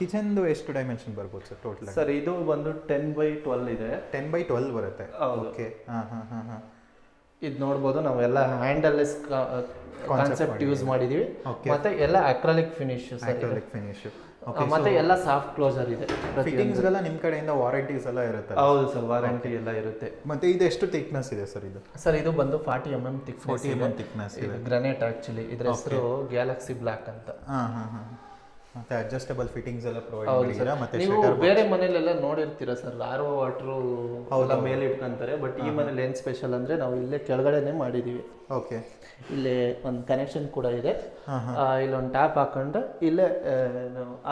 [SPEAKER 2] ಕಿಚನ್ದು ಎಷ್ಟು ಡೈಮೆನ್ಷನ್ ಬರ್ಬೋದು ಸರ್ ಟೋಟಲ್?
[SPEAKER 1] ಸರ್ ಇದು ಬಂದು 10x12 ಇದೆ.
[SPEAKER 2] 10x12 ಬರುತ್ತೆ. ಓಕೆ.
[SPEAKER 1] ಇದು ನೋಡ್ಬೋದು, ನಾವೆಲ್ಲ ಹ್ಯಾಂಡಲ್ಲೆಸ್ ಕಾನ್ಸೆಪ್ಟ್ ಯೂಸ್ ಮಾಡಿದೀವಿ. ಮತ್ತೆ ಎಲ್ಲ ಅಕ್ರಲಿಕ್ ಫಿನಿಶ್, ಮತ್ತೆ ಎಲ್ಲ ಸಾಫ್ಟ್ ಕ್ಲೋಸರ್ ಇದೆ.
[SPEAKER 2] ಫಿಟ್ಟಿಂಗ್ಸ್ ಎಲ್ಲ ನಿಮ್ಮ ಕಡೆಯಿಂದ ವಾರಂಟೀಸ್ ಎಲ್ಲ ಇರುತ್ತೆ?
[SPEAKER 1] ಹೌದು ಸರ್, ವಾರಂಟಿ ಎಲ್ಲ ಇರುತ್ತೆ.
[SPEAKER 2] ಮತ್ತೆ ಇದು ಎಷ್ಟು ಥಿಕ್ನೆಸ್ ಇದೆ ಸರ್ ಇದು?
[SPEAKER 1] ಸರ್ ಇದು ಬಂದು 40 mm ಥಿಕ್ನೆಸ್.
[SPEAKER 2] 40 mm ಥಿಕ್ನೆಸ್ ಇದೆ.
[SPEAKER 1] ಗ್ರಾನೈಟ್ ಆಕ್ಚುಲಿ, ಇದ್ರ ಹೆಸರು ಗ್ಯಾಲಕ್ಸಿ ಬ್ಲಾಕ್ ಅಂತ.
[SPEAKER 2] ಮತ್ತೆ ಅಡ್ಜಸ್ಟಬಲ್ ಫಿಟ್ಟಿಂಗ್ಸ್ ಎಲ್ಲ ಪ್ರೊವೈಡ್ ಮಾಡಿದ್ದೀರಾ. ಮತ್ತೆ
[SPEAKER 1] ನೀವು ಬೇರೆ ಮನೆಯಲ್ಲೆಲ್ಲ ನೋಡಿರ್ತೀರಾ ಸರ್, ಆರ್ ಓ ವಾಟರ್ ಎಲ್ಲ ಮೇಲೆ ಇಟ್ಕೊಂತಾರೆ. ಬಟ್ ಈ ಮನೇಲಿ ಏನ್ ಸ್ಪೆಷಲ್ ಅಂದ್ರೆ ನಾವು ಇಲ್ಲೇ ಕೆಳಗಡೆನೆ ಮಾಡಿದೀವಿ.
[SPEAKER 2] ಓಕೆ.
[SPEAKER 1] ಇಲ್ಲೇ ಒಂದು ಕನೆಕ್ಷನ್ ಕೂಡ ಇದೆ. ಇಲ್ಲೊಂದು ಟ್ಯಾಪ್ ಹಾಕೊಂಡು ಇಲ್ಲೇ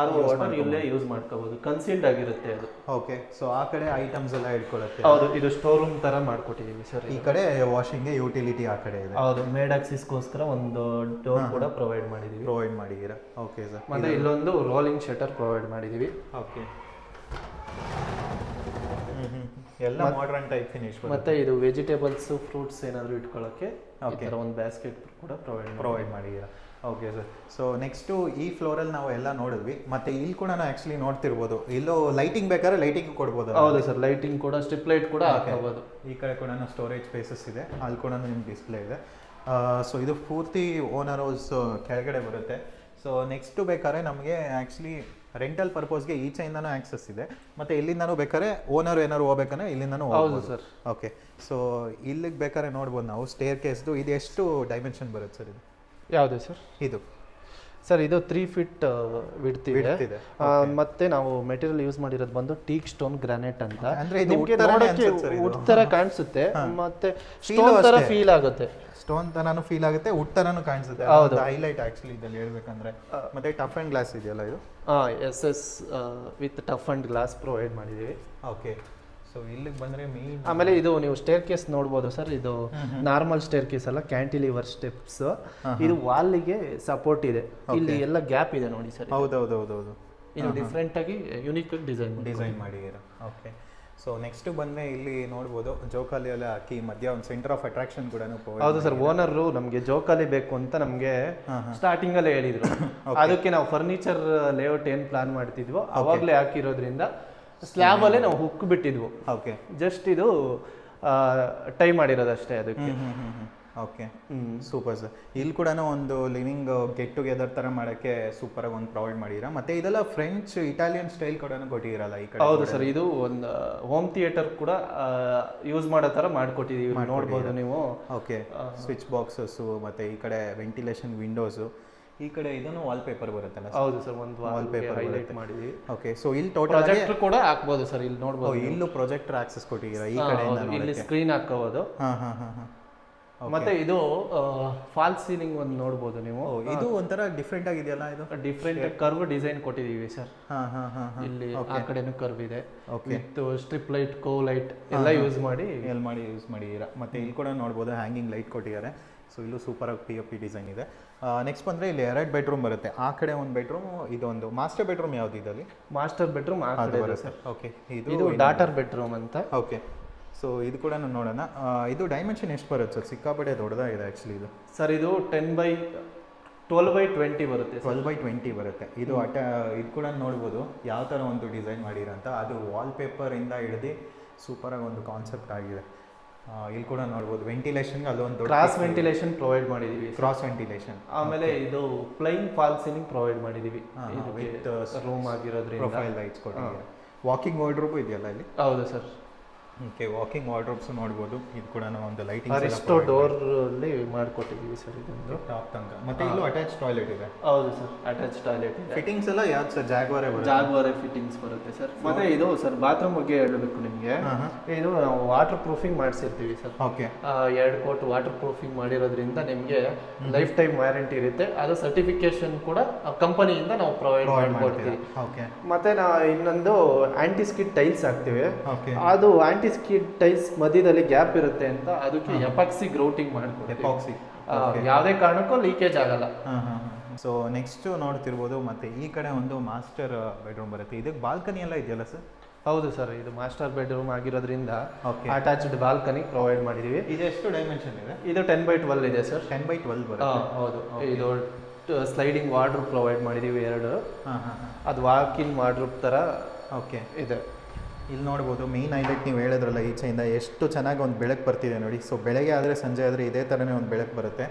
[SPEAKER 1] ಆರ್ ಓ ವಾಟರ್ ಇಲ್ಲೇ ಯೂಸ್ ಮಾಡ್ಕೋಬಹುದು. ಕನ್ಸೀಲ್ಡ್ ಆಗಿರುತ್ತೆ ಅದು.
[SPEAKER 2] ಓಕೆ. ಸೊ ಆ ಕಡೆ ಐಟಮ್ಸ್ ಎಲ್ಲ ಇಟ್ಕೊಳ್ಳುತ್ತೆ.
[SPEAKER 1] ಹೌದು, ಇದು ಸ್ಟೋರ್ ರೂಮ್ ತರ ಮಾಡ್ಕೊಟ್ಟಿದೀವಿ ಸರ್.
[SPEAKER 2] ಈ ಕಡೆ ವಾಷಿಂಗ್ ಯುಟಿಲಿಟಿ ಆ ಕಡೆ ಇದೆ.
[SPEAKER 1] ಹೌದು, ಮೇಡ್ ಆಕ್ಸಿಸ್ಗೋಸ್ಕರ ಒಂದು ಡೋರ್ ಕೂಡ ಪ್ರೊವೈಡ್
[SPEAKER 2] ಮಾಡಿದ್ದೀರಾ. Okay sir.
[SPEAKER 1] ಮತ್ತೆ ಇಲ್ಲೊಂದು ರೋಲಿಂಗ್ ಶಟರ್ ಪ್ರೊವೈಡ್ ಮಾಡಿದೀವಿ.
[SPEAKER 2] ಓಕೆ. ಎಲ್ಲ ಮಾಡರ್ನ್ ಟೈಪ್ ಫಿನಿಶ್.
[SPEAKER 1] ಮತ್ತೆ ಇದು ವೆಜಿಟೇಬಲ್ಸ್ ಫ್ರೂಟ್ಸ್ ಏನಾದರೂ ಇಟ್ಕೊಳ್ಳೋಕ್ಕೆ ಈ ಥರ ಒಂದು ಬ್ಯಾಸ್ಕೆಟ್ ಕೂಡ ಪ್ರೊವೈಡ್ ಮಾಡಿದ್ದೀರಾ.
[SPEAKER 2] Okay sir. ಸೊ ನೆಕ್ಸ್ಟು ಈ ಫ್ಲೋರಲ್ಲಿ ನಾವು ಎಲ್ಲ ನೋಡಿದ್ವಿ. ಮತ್ತೆ ಇಲ್ಲಿ ಕೂಡ ನಾವು ಆ್ಯಕ್ಚುಲಿ ನೋಡ್ತಿರ್ಬೋದು, ಇಲ್ಲೂ ಲೈಟಿಂಗ್ ಬೇಕಾದ್ರೆ ಲೈಟಿಂಗ್ ಕೊಡ್ಬೋದು.
[SPEAKER 1] ಹೌದು ಸರ್, ಲೈಟಿಂಗ್ ಕೂಡ ಸ್ಟ್ರಿಪ್ ಲೈಟ್ ಕೂಡ ಹಾಕಬಹುದು.
[SPEAKER 2] ಈ ಕಡೆ ಕೂಡ ಸ್ಟೋರೇಜ್ ಸ್ಪೇಸಸ್ ಇದೆ, ಅಲ್ಲಿ ಕೂಡ ನಿಮ್ಗೆ ಡಿಸ್ಪ್ಲೇ ಇದೆ. ಸೊ ಇದು ಪೂರ್ತಿ ಓನರ್ ಹೌಸ್ ಕೆಳಗಡೆ ಬರುತ್ತೆ. ಸೊ ನೆಕ್ಸ್ಟು ಬೇಕಾದ್ರೆ ನಮಗೆ ಆ್ಯಕ್ಚುಲಿ ರೆಂಟಲ್ ಪರ್ಪಸ್ಗೆ ಈಚೆಯಿಂದನೂ ಆಕ್ಸೆಸ್ ಇದೆ. ಮತ್ತು ಇಲ್ಲಿಂದನೂ ಬೇಕಾದ್ರೆ ಓನರ್ ಏನಾದ್ರು ಹೋಗ್ಬೇಕಂದ್ರೆ ಇಲ್ಲಿಂದನೂ
[SPEAKER 1] ಹೌದು ಸರ್.
[SPEAKER 2] ಓಕೆ. ಸೊ ಇಲ್ಲಿಗೆ ಬೇಕಾದ್ರೆ ನೋಡ್ಬೋದು ನಾವು ಸ್ಟೇರ್ ಕೇಸ್ದು. ಇದು ಎಷ್ಟು ಡೈಮೆನ್ಷನ್ ಬರುತ್ತೆ ಸರ್ ಇದು?
[SPEAKER 1] ಯಾವುದು ಸರ್ ಇದು? ಸರ್ ಇದು 3 ಫೀಟ್ ವಿಡ್ತ್ ಇದೆ. ಮತ್ತೆ ನಾವು ಮೆಟೀರಿಯಲ್ ಯೂಸ್ ಮಾಡಿರೋದು ಬಂದು ಟೀಕ್ ಸ್ಟೋನ್ ಗ್ರಾನೈಟ್ ಅಂತ.
[SPEAKER 2] ಅಂದ್ರೆ ಇದು
[SPEAKER 1] ವುಡ್ ತರ ಕಾಣಿಸುತ್ತೆ, ಮತ್ತೆ ಸ್ಟೋನ್ ತರ ಫೀಲ್ ಆಗುತ್ತೆ.
[SPEAKER 2] ಸ್ಟೋನ್ ತರಾನು ಫೀಲ್ ಆಗುತ್ತೆ, ವುಡ್ ತರಾನು ಕಾಣಿಸುತ್ತೆ. ಹೈಲೈಟ್ ಆಕ್ಚುಲಿ ಇದರಲ್ಲಿ ಹೇಳ್ಬೇಕಂದ್ರೆ. ಮತ್ತೆ ಟಫ್ ಅಂಡ್ ಗ್ಲಾಸ್ ಇದೆಯಲ್ಲ ಇದು?
[SPEAKER 1] SS with tough and glass provide ಮಾಡಿದೀವಿ.
[SPEAKER 2] ಓಕೆ. ಸೊ ಇಲ್ಲಿಗೆ ಬಂದ್ರೆ ಮೇನ್,
[SPEAKER 1] ಆಮೇಲೆ ಇದು ನೀವು ಸ್ಟೇರ್ ಕೇಸ್ ನೋಡ್ಬೋದು ಸರ್. ಇದು ನಾರ್ಮಲ್ ಸ್ಟೇರ್ ಕೇಸ್ ಅಲ್ಲ, ಕ್ಯಾಂಟಿಲಿವರ್ ಸ್ಟೆಪ್ಸ್. ಇದು ವಾಲ್ಗೆ ಸಪೋರ್ಟ್ ಇದೆ. ಇಲ್ಲಿ ಎಲ್ಲ ಗ್ಯಾಪ್ ಇದೆ ನೋಡಿ ಸರ್.
[SPEAKER 2] ಹೌದೌದೌದೌದು.
[SPEAKER 1] ಇದು ಡಿಫ್ರೆಂಟ್ ಆಗಿ ಯುನಿಕ್ ಆಗಿ ಡಿಸೈನ್
[SPEAKER 2] ಮಾಡಿದ್ದೀರಾ. ಓಕೆ. ಸೊ ನೆಕ್ಸ್ಟ್ ಬಂದರೆ ಇಲ್ಲಿ ನೋಡ್ಬೋದು, ಜೋಕಾಲಿ ಎಲ್ಲ ಹಾಕಿ ಮಧ್ಯ ಒಂದು ಸೆಂಟರ್ ಆಫ್ ಅಟ್ರಾಕ್ಷನ್ ಕೂಡ.
[SPEAKER 1] ಹೌದು ಸರ್, ಓನರು ನಮಗೆ ಜೋಕಾಲಿ ಬೇಕು ಅಂತ ನಮಗೆ ಸ್ಟಾರ್ಟಿಂಗ್ ಅಲ್ಲೇ ಹೇಳಿದ್ರು. ಅದಕ್ಕೆ ನಾವು ಫರ್ನಿಚರ್ ಲೇಔಟ್ ಏನು ಪ್ಲಾನ್ ಮಾಡ್ತಿದ್ವೋ ಅವಾಗಲೇ ಹಾಕಿರೋದ್ರಿಂದ ಸ್ಲ್ಯಾಬ್ ಅಲ್ಲೇ ನಾವು ಹುಕ್ ಬಿಟ್ಟಿದ್ವು.
[SPEAKER 2] ಓಕೆ.
[SPEAKER 1] ಜಸ್ಟ್ ಇದು ಟೈ ಮಾಡಿರೋದಷ್ಟೇ ಅದಕ್ಕೆ.
[SPEAKER 2] ಓಕೆ. Super sir. ಇಲ್ಲಿ ಕೂಡ ಒಂದು ಲಿವಿಂಗ್ ಗೆಟ್ ಟುಗೆದರ್ ಥರ ಮಾಡೋಕ್ಕೆ ಸೂಪರಾಗಿ ಒಂದು ಪ್ರೊವೈಡ್ ಮಾಡಿದ್ದೀರಾ. ಮತ್ತು ಇದೆಲ್ಲ ಫ್ರೆಂಚ್ ಇಟಾಲಿಯನ್ ಸ್ಟೈಲ್ ಕೂಡ ಕೊಟ್ಟಿದ್ದೀರಲ್ಲ ಈ ಕಡೆ?
[SPEAKER 1] ಹೌದು ಸರ್, ಇದು ಒಂದು ಹೋಮ್ ಥಿಯೇಟರ್ ಕೂಡ ಯೂಸ್ ಮಾಡೋ ಥರ ಮಾಡಿಕೊಟ್ಟಿದ್ದೀವಿ, ನೋಡ್ಬೋದು ನೀವು.
[SPEAKER 2] ಓಕೆ. ಸ್ವಿಚ್ ಬಾಕ್ಸಸ್ಸು, ಮತ್ತು ಈ ಕಡೆ ವೆಂಟಿಲೇಷನ್ ವಿಂಡೋಸು, ಈ ಕಡೆ ಇದನ್ನು ವಾಲ್ ಪೇಪರ್ ಬರುತ್ತಲ್ಲ?
[SPEAKER 1] ಹೌದು ಸರ್, ಒಂದು ವಾಲ್ ಪೇಪರ್ ಹೈಲೈಟ್ ಮಾಡಿದ್ವಿ.
[SPEAKER 2] ಓಕೆ. ಸೊ ಇಲ್ಲಿ ಟೋಟಲ್
[SPEAKER 1] ಪ್ರೊಜೆಕ್ಟರ್ ಕೂಡ ಹಾಕ್ಬೋದು ಸರ್, ಇಲ್ಲಿ ನೋಡ್ಬೋದು.
[SPEAKER 2] ಇಲ್ಲೂ ಪ್ರೊಜೆಕ್ಟರ್ ಆಕ್ಸೆಸ್ ಕೊಟ್ಟಿದ್ದೀರಾ ಈ ಕಡೆಯಿಂದ?
[SPEAKER 1] ಇಲ್ಲಿ ಸ್ಕ್ರೀನ್ ಹಾಕೋಬಹುದು. ಮತ್ತೆ ಇದು ಫಾಲ್ಸ್ ಸೀಲಿಂಗ್ ಒಂದು ನೋಡ್ಬೋದು ನೀವು.
[SPEAKER 2] ಇದು ಒಂಥರ ಡಿಫ್ರೆಂಟ್ ಆಗಿದೆಯಲ್ಲ? ಇದು
[SPEAKER 1] ಡಿಫ್ರೆಂಟ್ ಕರ್ವ್ ಡಿಸೈನ್ ಕೊಟ್ಟಿದೀವಿ ಸರ್. ಇಲ್ಲಿ ಆ ಕಡೆನೂ ಕರ್ವ್ ಇದೆ, with strip light, cove light ಎಲ್ಲ ಯೂಸ್
[SPEAKER 2] ಮಾಡಿದ್ದೀರಾ. ಮತ್ತೆ ಇಲ್ಲಿ ಕೂಡ ನೋಡ್ಬೋದು ಹ್ಯಾಂಗಿಂಗ್ ಲೈಟ್ ಕೊಟ್ಟಿದ್ದಾರೆ. ಸೊ ಇಲ್ಲೂ ಸೂಪರ್ ಆಗಿ POP ಡಿಸೈನ್ ಇದೆ. ನೆಕ್ಸ್ಟ್ ಬಂದರೆ ಇಲ್ಲಿ 2 ಬೆಡ್ರೂಮ್ ಬರುತ್ತೆ. ಆ ಕಡೆ ಒಂದು ಬೆಡ್ರೂಮ್, ಇದೊಂದು ಮಾಸ್ಟರ್ ಬೆಡ್ರೂಮ್. ಯಾವ್ದು ಇದರಲ್ಲಿ?
[SPEAKER 1] ಮಾಸ್ಟರ್ ಬೆಡ್ರೂಮ್ ಆ ಕಡೆ ಬರುತ್ತೆ.
[SPEAKER 2] ಓಕೆ.
[SPEAKER 1] ಇದು ಡಾಟರ್ ಬೆಡ್ರೂಮ್ ಅಂತ.
[SPEAKER 2] ಓಕೆ. ಸೊ ಇದು ಕೂಡ ನೋಡೋಣ. ಇದು ಡೈಮೆನ್ಷನ್ ಎಷ್ಟು ಬರುತ್ತೆ ಸರ್? ಸಿಕ್ಕಾಪಟ್ಟೆ ದೊಡ್ಡದಾಗಿದೆ ಆ್ಯಕ್ಚುಲಿ ಇದು.
[SPEAKER 1] ಸರ್ ಇದು 12x20 ಬರುತ್ತೆ.
[SPEAKER 2] 12x20 ಬರುತ್ತೆ. ಇದು ಇದು ಕೂಡ ನೋಡ್ಬೋದು ಯಾವ ಥರ ಒಂದು ಡಿಸೈನ್ ಮಾಡಿರಂತ. ಅದು ವಾಲ್ಪೇಪರಿಂದ ಹಿಡಿದು ಸೂಪರಾಗಿ ಒಂದು ಕಾನ್ಸೆಪ್ಟ್ ಆಗಿದೆ. ಇಲ್ಲಿ ಕೂಡ ನೋಡ್ಬೋದು ವೆಂಟಿಲೇಷನ್ಗೆ ಅಲ್ಲೊಂದು
[SPEAKER 1] ಕ್ರಾಸ್ ವೆಂಟಿಲೇಷನ್ ಪ್ರೊವೈಡ್ ಮಾಡಿದ್ದೀವಿ.
[SPEAKER 2] Cross ventilation.
[SPEAKER 1] ಆಮೇಲೆ ಇದು ಪ್ಲೈನ್ ಫಾಲ್ ಸೀಲಿಂಗ್ ಪ್ರೊವೈಡ್ ಮಾಡಿದ್ದೀವಿ ವಿತ್ ರೂಮ್ ಆಗಿರೋದ್ರಿಂದ.
[SPEAKER 2] ಪ್ರೊಫೈಲ್ ಲೈಟ್ಸ್ ಕೊಟ್ಟಿದ್ದೀವಿ. ವಾಕಿಂಗ್ ವಾರ್ಡ್ರೋಬ್ ಇದೆಯಲ್ಲ ಇಲ್ಲಿ?
[SPEAKER 1] ಹೌದು ಸರ್.
[SPEAKER 2] ಓಕೆ ವಾಕಿಂಗ್ ವಾರ್ಡ್ರೋಬ್ಸ್ ನೋಡ್ಬೋದು. ಇದು ಕೂಡ ಒಂದು ಲೈಟಿಂಗ್
[SPEAKER 1] ಅರಿಸ್ಟೋ ಡೋರ್ ಅಲ್ಲಿ ಮಾಡ್ಕೊಟ್ಟಿದ್ದೀವಿ ಸರ್ ಇದೊಂದು
[SPEAKER 2] ಟಾಪ್ ತನಕ. ಮತ್ತೆ ಇಲ್ಲೂ ಅಟ್ಯಾಚ್ ಟಾಯ್ಲೆಟ್ ಇದೆ.
[SPEAKER 1] ಹೌದು ಸರ್, ಅಟ್ಯಾಚ್ ಟಾಯ್ಲೆಟ್ ಇದೆ.
[SPEAKER 2] ಫಿಟ್ಟಿಂಗ್ಸ್ ಎಲ್ಲ ಯಾವ್ದು ಸರ್? ಜಾಗ್ವಾರೇ ಬರುತ್ತೆ.
[SPEAKER 1] ಜಾಗ್ವಾರೆ ಫಿಟ್ಟಿಂಗ್ಸ್ ಬರುತ್ತೆ ಸರ್. ಮತ್ತೆ ಇದು ಸರ್ ಬಾತ್ರೂಮ್ ಬಗ್ಗೆ ಹೇಳಬೇಕು ನಿಮಗೆ. ಇದು ನಾವು ವಾಟರ್ ಪ್ರೂಫಿಂಗ್ ಮಾಡಿಸಿರ್ತೀವಿ sir.
[SPEAKER 2] Okay
[SPEAKER 1] 2 coat water proofing ಮಾಡಿರೋದ್ರಿಂದ ನಿಮಗೆ ಲೈಫ್ ಟೈಮ್ ವ್ಯಾರಂಟಿ ಇರುತ್ತೆ. ಅದು ಸರ್ಟಿಫಿಕೇಶನ್ ಕೂಡ ಕಂಪನಿಯಿಂದ ನಾವು ಪ್ರೊವೈಡ್ ಮಾಡ್ಕೊಡ್ತೀವಿ.
[SPEAKER 2] ಓಕೆ
[SPEAKER 1] ಮತ್ತೆ ಇನ್ನೊಂದು ಆಂಟಿ ಸ್ಕಿಡ್ ಟೈಲ್ಸ್ ಹಾಕ್ತಿವಿ.
[SPEAKER 2] ಓಕೆ
[SPEAKER 1] ಅದು ಆಂಟಿ ಸ್ಕಿಡ್ ಟೈಲ್ಸ್ ಮಧ್ಯದಲ್ಲಿ ಗ್ಯಾಪ್ ಇರುತ್ತೆ ಅಂತ ಅದಕ್ಕೆ ಎಪಾಕ್ಸಿ ಗ್ರೌಟಿಂಗ್ ಮಾಡ್ಕೊಡ್ತೀವಿ.
[SPEAKER 2] ಎಪಾಕ್ಸಿ
[SPEAKER 1] ಯಾವುದೇ ಕಾರಣಕ್ಕೂ ಲೀಕೇಜ್ ಆಗಲ್ಲ.
[SPEAKER 2] ಸೊ ನೆಕ್ಸ್ಟ್ ನೋಡ್ತಿರ್ಬೋದು. ಮತ್ತೆ ಈ ಕಡೆ ಒಂದು ಮಾಸ್ಟರ್ ಬೆಡ್ರೂಮ್ ಬರುತ್ತೆ. ಇದಕ್ಕೆ ಬಾಲ್ಕನಿ ಎಲ್ಲ ಇದೆಯಲ್ಲ ಸರ್?
[SPEAKER 1] ಹೌದು ಸರ್, ಇದು ಮಾಸ್ಟರ್ ಬೆಡ್ರೂಮ್ ಆಗಿರೋದ್ರಿಂದ
[SPEAKER 2] ಓಕೆ
[SPEAKER 1] ಅಟ್ಯಾಚ್ಡ್ ಬಾಲ್ಕನಿ ಪ್ರೊವೈಡ್ ಮಾಡಿದೀವಿ.
[SPEAKER 2] ಇದು ಎಷ್ಟು ಡೈಮೆನ್ಷನ್ ಇದೆ?
[SPEAKER 1] ಇದು 10x12 ಇದೆ ಸರ್.
[SPEAKER 2] 10x12 ಬರುತ್ತೆ.
[SPEAKER 1] ಹೌದು. ಇದು ಸ್ಲೈಡಿಂಗ್ ವಾರ್ಡ್ರೂಪ್ ಪ್ರೊವೈಡ್ ಮಾಡಿದೀವಿ 2. ಅದು ವಾಕ್ ಇನ್ ವಾರ್ಡ್ರೂಪ್ ತರ
[SPEAKER 2] ಓಕೆ
[SPEAKER 1] ಇದೆ.
[SPEAKER 2] ಇಲ್ಲಿ ನೋಡ್ಬೋದು ಮೇನ್ ಹೈಲೈಟ್ ನೀವು ಹೇಳಿದ್ರಲ್ಲ ಈಚೆಯಿಂದ ಎಷ್ಟು ಚೆನ್ನಾಗಿ ಒಂದು ಬೆಳಕು ಬರ್ತಿದೆ ನೋಡಿ. ಸೊ ಬೆಳಗ್ಗೆ ಆದರೆ ಸಂಜೆ ಆದರೆ ಇದೇ ಥರನೇ ಒಂದು ಬೆಳಕು ಬರುತ್ತೆ.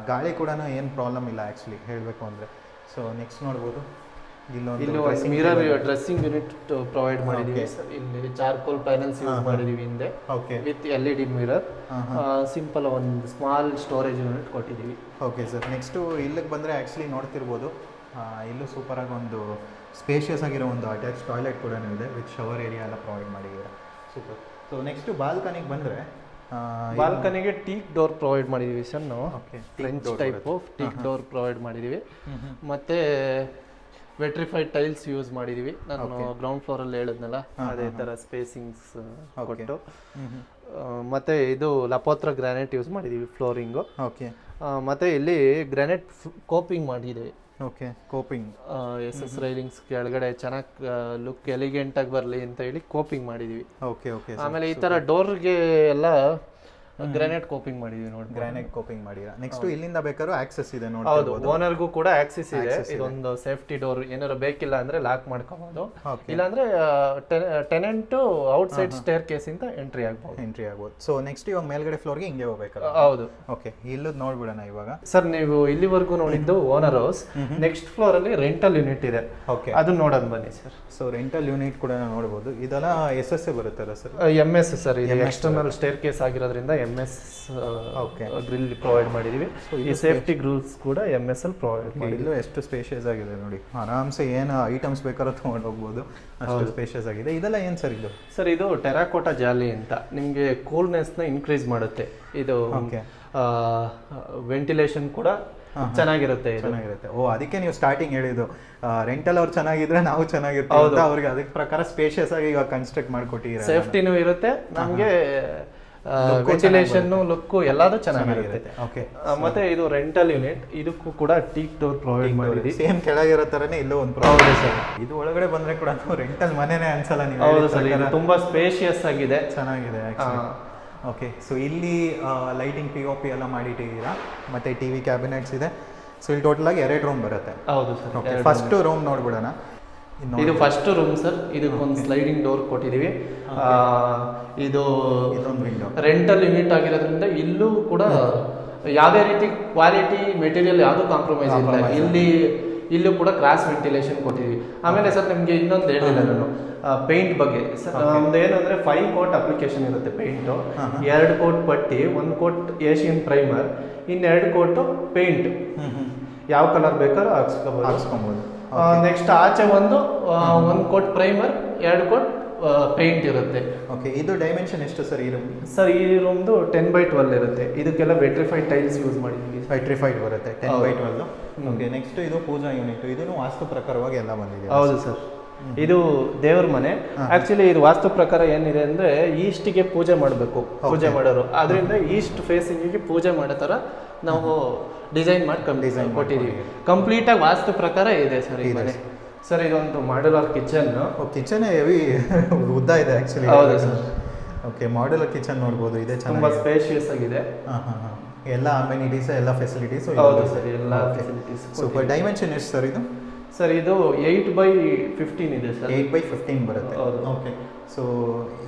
[SPEAKER 2] ಗಾಳಿ ಕೂಡ ಏನು ಪ್ರಾಬ್ಲಮ್ ಇಲ್ಲ ಆ್ಯಕ್ಚುಲಿ ಹೇಳಬೇಕು ಅಂದರೆ. ಸೊ ನೆಕ್ಸ್ಟ್ ನೋಡ್ಬೋದು
[SPEAKER 1] ಇಲ್ಲಿ ಒಂದು ಮಿರರ್ ಡ್ರೆಸ್ಸಿಂಗ್ ಯೂನಿಟ್ ಪ್ರೊವೈಡ್ ಮಾಡಿದೀವಿ ಸರ್. ಇಲ್ಲಿ ಚಾರ್ಕೋಲ್ ಪ್ಯಾನಲ್ಸ್ ಯೂಸ್ ಮಾಡಿದೀವಿ ಹಿಂದೆ.
[SPEAKER 2] Okay
[SPEAKER 1] with LED mirror. Simple ಒಂದು ಸ್ಮಾಲ್ ಸ್ಟೋರೇಜ್ ಯೂನಿಟ್ ಕೊಟ್ಟಿದ್ದೀವಿ.
[SPEAKER 2] Okay sir. ನೆಕ್ಸ್ಟು ಇಲ್ಲಿಗೆ ಬಂದರೆ ಆ್ಯಕ್ಚುಲಿ ನೋಡ್ತಿರ್ಬೋದು ಇಲ್ಲೂ ಸೂಪರಾಗಿ ಒಂದು ಸ್ಪೇಷಿಯಸ್ ಆಗಿರೋ ಒಂದು ಅಟ್ಯಾಚ್ ಟಾಯ್ಲೆಟ್ ಕೂಡ ಇದೆ ವಿತ್ ಶವರ್ ಏರಿಯಾ ಎಲ್ಲ ಪ್ರೊವೈಡ್ ಮಾಡಿದ್ದೀರಾ. ಸೂಪರ್. ಸೊ ನೆಕ್ಸ್ಟು ಬಾಲ್ಕನಿಗೆ ಬಂದರೆ
[SPEAKER 1] ಬಾಲ್ಕನಿಗೆ ಟೀಕ್ ಡೋರ್ ಪ್ರೊವೈಡ್ ಮಾಡಿದೀವಿ ಸರ್ ನಾವು.
[SPEAKER 2] Okay
[SPEAKER 1] French type of teak door provide ಮಾಡಿದೀವಿ. ಮತ್ತೆ ವೆಟ್ರಿಫೈಡ್ ಟೈಲ್ಸ್ ಯೂಸ್ ಮಾಡಿದೀವಿ. ನಾನು ಗ್ರೌಂಡ್ ಫ್ಲೋರ್ ಅಲ್ಲಿ ಹೇಳಿದ್ನಲ್ಲ ಅದೇ ತರ ಸ್ಪೇಸಿಂಗ್ಸ್ ಕೊಟ್ಟು. ಮತ್ತೆ ಇದು ಲಪೋತ್ರ ಗ್ರಾನೈಟ್ ಯೂಸ್ ಮಾಡಿದೀವಿ ಫ್ಲೋರಿಂಗು.
[SPEAKER 2] ಓಕೆ
[SPEAKER 1] ಮತ್ತೆ ಇಲ್ಲಿ ಗ್ರಾನೈಟ್ ಕೋಪಿಂಗ್ ಮಾಡಿದ್ದೀವಿ.
[SPEAKER 2] ಓಕೆ ಕೋಪಿಂಗ್
[SPEAKER 1] SS ರೈಲಿಂಗ್ಸ್ ಕೆಳಗಡೆ ಚೆನ್ನಾಗಿ ಲುಕ್ ಎಲಿಗೆಂಟ್ ಆಗಿ ಬರಲಿ ಅಂತ ಹೇಳಿ ಕೋಪಿಂಗ್ ಮಾಡಿದೀವಿ.
[SPEAKER 2] ಓಕೆ ಓಕೆ
[SPEAKER 1] ಆಮೇಲೆ ಈ ತರ ಡೋರ್ಗೆ ಎಲ್ಲ ಗ್ರಾನೈಟ್ ಕೋಪಿಂಗ್ ಮಾಡಿದೀವಿ ನೋಡಿ.
[SPEAKER 2] Granite coping ಮಾಡಿರಾ. ನೆಕ್ಸ್ಟ್ ಇಲ್ಲಿಂದ ಬೇಕಾದ್ರೂ ಆಕ್ಸೆಸ್ ಇದೆ ನೋಡಿ.
[SPEAKER 1] ಹೌದು, ಓನರ್ಗೂ ಕೂಡ ಆಕ್ಸೆಸ್ ಇದೆ. ಇದೊಂದು ಸೇಫ್ಟಿ ಡೋರ್ ಏನಾದ್ರು ಬೇಕಿಲ್ಲ ಅಂದ್ರೆ ಲಾಕ್ ಮಾಡ್ಕೋಬಹುದು. ಇಲ್ಲಾಂದ್ರೆ tenant out side stair case ಇಂದ ಎಂಟ್ರಿ ಆಗ್ಬೋದು.
[SPEAKER 2] ಸೊ ನೆಕ್ಸ್ಟ್ ಇವಾಗ ಮೇಲ್ಗಡೆ ಫ್ಲೋರ್ಗೆ ಹಿಂಗೆ ಹೋಗ್ಬೇಕಲ್ಲ?
[SPEAKER 1] ಹೌದು.
[SPEAKER 2] ಓಕೆ ಇಲ್ಲೂ ನೋಡ್ಬಿಡೋಣ ಇವಾಗ.
[SPEAKER 1] ಸರ್ ನೀವು ಇಲ್ಲಿವರೆಗೂ ನೋಡಿದ್ದು ಓನರ್ ಹೌಸ್. ನೆಕ್ಸ್ಟ್ ಫ್ಲೋರ್ ಅಲ್ಲಿ ರೆಂಟಲ್ ಯೂನಿಟ್ ಇದೆ.
[SPEAKER 2] ಓಕೆ
[SPEAKER 1] ಅದನ್ನ ನೋಡೋಣ ಬನ್ನಿ ಸರ್.
[SPEAKER 2] ಸೊ ರೆಂಟಲ್ ಯೂನಿಟ್ ಕೂಡ ನೋಡಬಹುದು. ಇದೆಲ್ಲ SS ಬರುತ್ತಲ್ಲ ಸರ್?
[SPEAKER 1] MS sir. ಇದು ಎಕ್ಸ್ಟರ್ನಲ್ ಸ್ಟೇರ್ ಕೇಸ್ ಆಗಿರೋದ್ರಿಂದ MS ಗ್ರಿಲ್ ಪ್ರೊವೈಡ್ ಮಾಡಿದೀವಿ. ಈ ಸೇಫ್ಟಿ ಗ್ರಿಲ್ಸ್ ಕೂಡ MS ಅಲ್ಲಿ ಪ್ರೊವೈಡ್ ಮಾಡಿ.
[SPEAKER 2] ಇಲ್ಲೂ ಎಷ್ಟು ಸ್ಪೇಷಿಯಸ್ ಆಗಿದೆ ನೋಡಿ. ಆರಾಮ್ಸೆ ಏನು ಐಟಮ್ಸ್ ಬೇಕಾದ್ರೂ ತೊಗೊಂಡು ಹೋಗ್ಬೋದು, ಅಷ್ಟು ಸ್ಪೇಷಿಯಸ್ ಆಗಿದೆ. ಇದೆಲ್ಲ ಏನು ಸರ್ ಇದು?
[SPEAKER 1] ಸರ್ ಇದು ಟೆರಾಕೋಟಾ ಜಾಲಿ ಅಂತ ನಿಮಗೆ ಕೂಲ್ನೆಸ್ನ ಇನ್ಕ್ರೀಸ್ ಮಾಡುತ್ತೆ. ಇದು ವೆಂಟಿಲೇಷನ್ ಕೂಡ ಚೆನ್ನಾಗಿರುತ್ತೆ.
[SPEAKER 2] ಓ ಅದಕ್ಕೆ ನೀವು ಸ್ಟಾರ್ಟಿಂಗ್ ಹೇಳಿದ್ದು ರೆಂಟಲ್ ಅವ್ರು ಚೆನ್ನಾಗಿದ್ರೆ ನಾವು ಚೆನ್ನಾಗಿರ್ತೀವಿ. ಅವ್ರಿಗೆ ಅದಕ್ಕೆ ಪ್ರಕಾರ ಸ್ಪೇಷಿಯಸ್ ಆಗಿ ಇವಾಗ ಕನ್ಸ್ಟ್ರಕ್ಟ್ ಮಾಡ್ಕೊಟ್ಟಿದ್ದೀರಾ.
[SPEAKER 1] ಸೇಫ್ಟಿನೂ ಇರುತ್ತೆ, ನಮಗೆ ವೆಂಟಿಲೇಷನ್ ಲುಕ್ ಎಲ್ಲಾದು ಚೆನ್ನಾಗಿರುತ್ತೆ.
[SPEAKER 2] ಓಕೆ
[SPEAKER 1] ಮತ್ತೆ ಇದು ರೆಂಟಲ್ ಯೂನಿಟ್. ಇದಕ್ಕೂ ಕೂಡ ಟೀಕ್ ಡೋರ್ ಪ್ರೊವೈಡ್ ಮಾಡಿದ್ವಿ.
[SPEAKER 2] ಸೇಮ್ ಕೆಳಗಿರೋ ತರನೇ ಇಲ್ಲೂ ಒಂದು ಪ್ರಾಬ್ಲಮ್ ಸರ್. ಇದು ಒಳಗಡೆ ಬಂದ್ರೆ ಕೂಡ ರೆಂಟಲ್ ಮನೆನೇ ಅನ್ಸಲ್ಲ ನೀವು.
[SPEAKER 1] ಹೌದು ಸರ್, ಇದು ತುಂಬಾ ಸ್ಪೇಷಿಯಸ್ ಆಗಿದೆ,
[SPEAKER 2] ಚೆನ್ನಾಗಿದೆ. ಓಕೆ ಸೊ ಇಲ್ಲಿ ಲೈಟಿಂಗ್ POP ಎಲ್ಲ ಮಾಡಿಟ್ಟಿದ್ದೀರಾ. ಮತ್ತೆ TV ಕ್ಯಾಬಿನೆಟ್ಸ್ ಇದೆ. ಸೊ ಇಲ್ಲಿ ಟೋಟಲ್ ಆಗಿ 2 ರೂಮ್ ಬರುತ್ತೆ.
[SPEAKER 1] ಹೌದು ಸರ್.
[SPEAKER 2] ಓಕೆ ಫಸ್ಟ್ ರೂಮ್ ನೋಡ್ಬಿಡೋಣ.
[SPEAKER 1] ಇದು ಫಸ್ಟ್ ರೂಮ್ ಸರ್. ಇದಕ್ಕೊಂದು ಸ್ಲೈಡಿಂಗ್ ಡೋರ್ ಕೊಟ್ಟಿದ್ದೀವಿ. ಇದು ರೆಂಟಲ್ ಯೂನಿಟ್ ಆಗಿರೋದ್ರಿಂದ ಇಲ್ಲೂ ಕೂಡ ಯಾವುದೇ ರೀತಿ ಕ್ವಾಲಿಟಿ ಮೆಟೀರಿಯಲ್ ಯಾವುದು ಕಾಂಪ್ರಮೈಸ್ ಇಲ್ಲ. ಇಲ್ಲೂ ಕೂಡ ಕ್ರಾಸ್ ವೆಂಟಿಲೇಷನ್ ಕೊಟ್ಟಿದ್ದೀವಿ. ಆಮೇಲೆ ಸರ್ ನಿಮಗೆ ಇನ್ನೊಂದು ಹೇಳಿಲ್ಲ ನಾನು ಪೇಂಟ್ ಬಗ್ಗೆ. ನಮ್ದು ಏನು ಅಂದರೆ 5 ಕೋಟ್ ಅಪ್ಲಿಕೇಶನ್ ಇರುತ್ತೆ ಪೇಂಟು. 2 ಕೋಟ್ ಪಟ್ಟಿ, 1 ಕೋಟ್ ಏಷಿಯನ್ ಪ್ರೈಮರ್, ಇನ್ನು 2 ಕೋಟು ಪೇಂಟ್. ಯಾವ ಕಲರ್ ಬೇಕಾದ್ರೂ ಹಾಕ್ಸ್ಕೊಬೋದು. ನೆಕ್ಸ್ಟ್ ಆಚೆ ಒಂದು 1 ಕೋಟ್ ಪ್ರೈಮರ್, 2 ಕೋಟ್ ಪೇಂಟ್ ಇರುತ್ತೆ.
[SPEAKER 2] ಓಕೆ ಇದು ಡೈಮೆನ್ಷನ್ ಎಷ್ಟು ಸರ್ ಈ ರೂಮ್?
[SPEAKER 1] ಸರ್ ಈ ರೂಮ್ದು 10x12 ಇರುತ್ತೆ. ಇದಕ್ಕೆಲ್ಲ ವೆಟ್ರಿಫೈಡ್ ಟೈಲ್ಸ್ ಯೂಸ್ ಮಾಡಿದ್ದೀವಿ.
[SPEAKER 2] ವೆಟ್ರಿಫೈಡ್ ಬರುತ್ತೆ 10x12. ಓಕೆ ನೆಕ್ಸ್ಟ್ ಇದು ಪೂಜಾ ಯೂನಿಟ್. ಇದನ್ನು ವಾಸ್ತು ಪ್ರಕಾರವಾಗಿ ಎಲ್ಲ ಬಂದಿದೆ.
[SPEAKER 1] ಹೌದು ಸರ್. ಇದು ದೇವ್ರ ಮನೆ. ಆಕ್ಚುಲಿ ಇದು ವಾಸ್ತು ಪ್ರಕಾರ ಏನಿದೆ ಅಂದ್ರೆ ಈಸ್ಟ್ಗೆ ಪೂಜೆ ಮಾಡಬೇಕು ಪೂಜೆ ಮಾಡೋರು. ಅದರಿಂದ ಈಸ್ಟ್ ಫೇಸಿಂಗಿಗೆ ಪೂಜೆ ಮಾಡೋ ಥರ ನಾವು ಡಿಸೈನ್ ಮಾಡಿ ಕೊಟ್ಟಿದ್ದೀವಿ. ಕಂಪ್ಲೀಟ್ ಆಗಿ ವಾಸ್ತು ಪ್ರಕಾರ ಇದೆ ಸರ್ ಈ ಮನೆ. ಸರ್ ಇದೊಂದು ಮಾಡ್ಯುಲರ್ ಕಿಚನ್.
[SPEAKER 2] ಕಿಚನ್ ಹೆವಿ ಉದ್ದ ಇದೆ ಆಕ್ಚುಲಿ.
[SPEAKER 1] ಹೌದು ಸರ್.
[SPEAKER 2] ಓಕೆ ಮಾಡ್ಯುಲರ್ ಕಿಚನ್ ನೋಡ್ಬೋದು. ಇದೆ
[SPEAKER 1] ತುಂಬಾ ಸ್ಪೇಷಿಯಸ್ ಆಗಿದೆ.
[SPEAKER 2] ಎಲ್ಲ ಅಮ್ಯುನಿಟೀಸ್ ಎಲ್ಲ ಫೆಸಿಲಿಟೀಸ್.
[SPEAKER 1] ಹೌದು ಸರ್, ಎಲ್ಲ ಫೆಸಿಲಿಟೀಸ್.
[SPEAKER 2] ಸೂಪರ್. ಡೈಮೆನ್ಷನ್ ಎಷ್ಟು ಸರ್ ಇದು?
[SPEAKER 1] ಸರ್ ಇದು 8x15 ಇದೆ ಸರ್.
[SPEAKER 2] 8x15 ಬರುತ್ತೆ. ಓಕೆ ಸೊ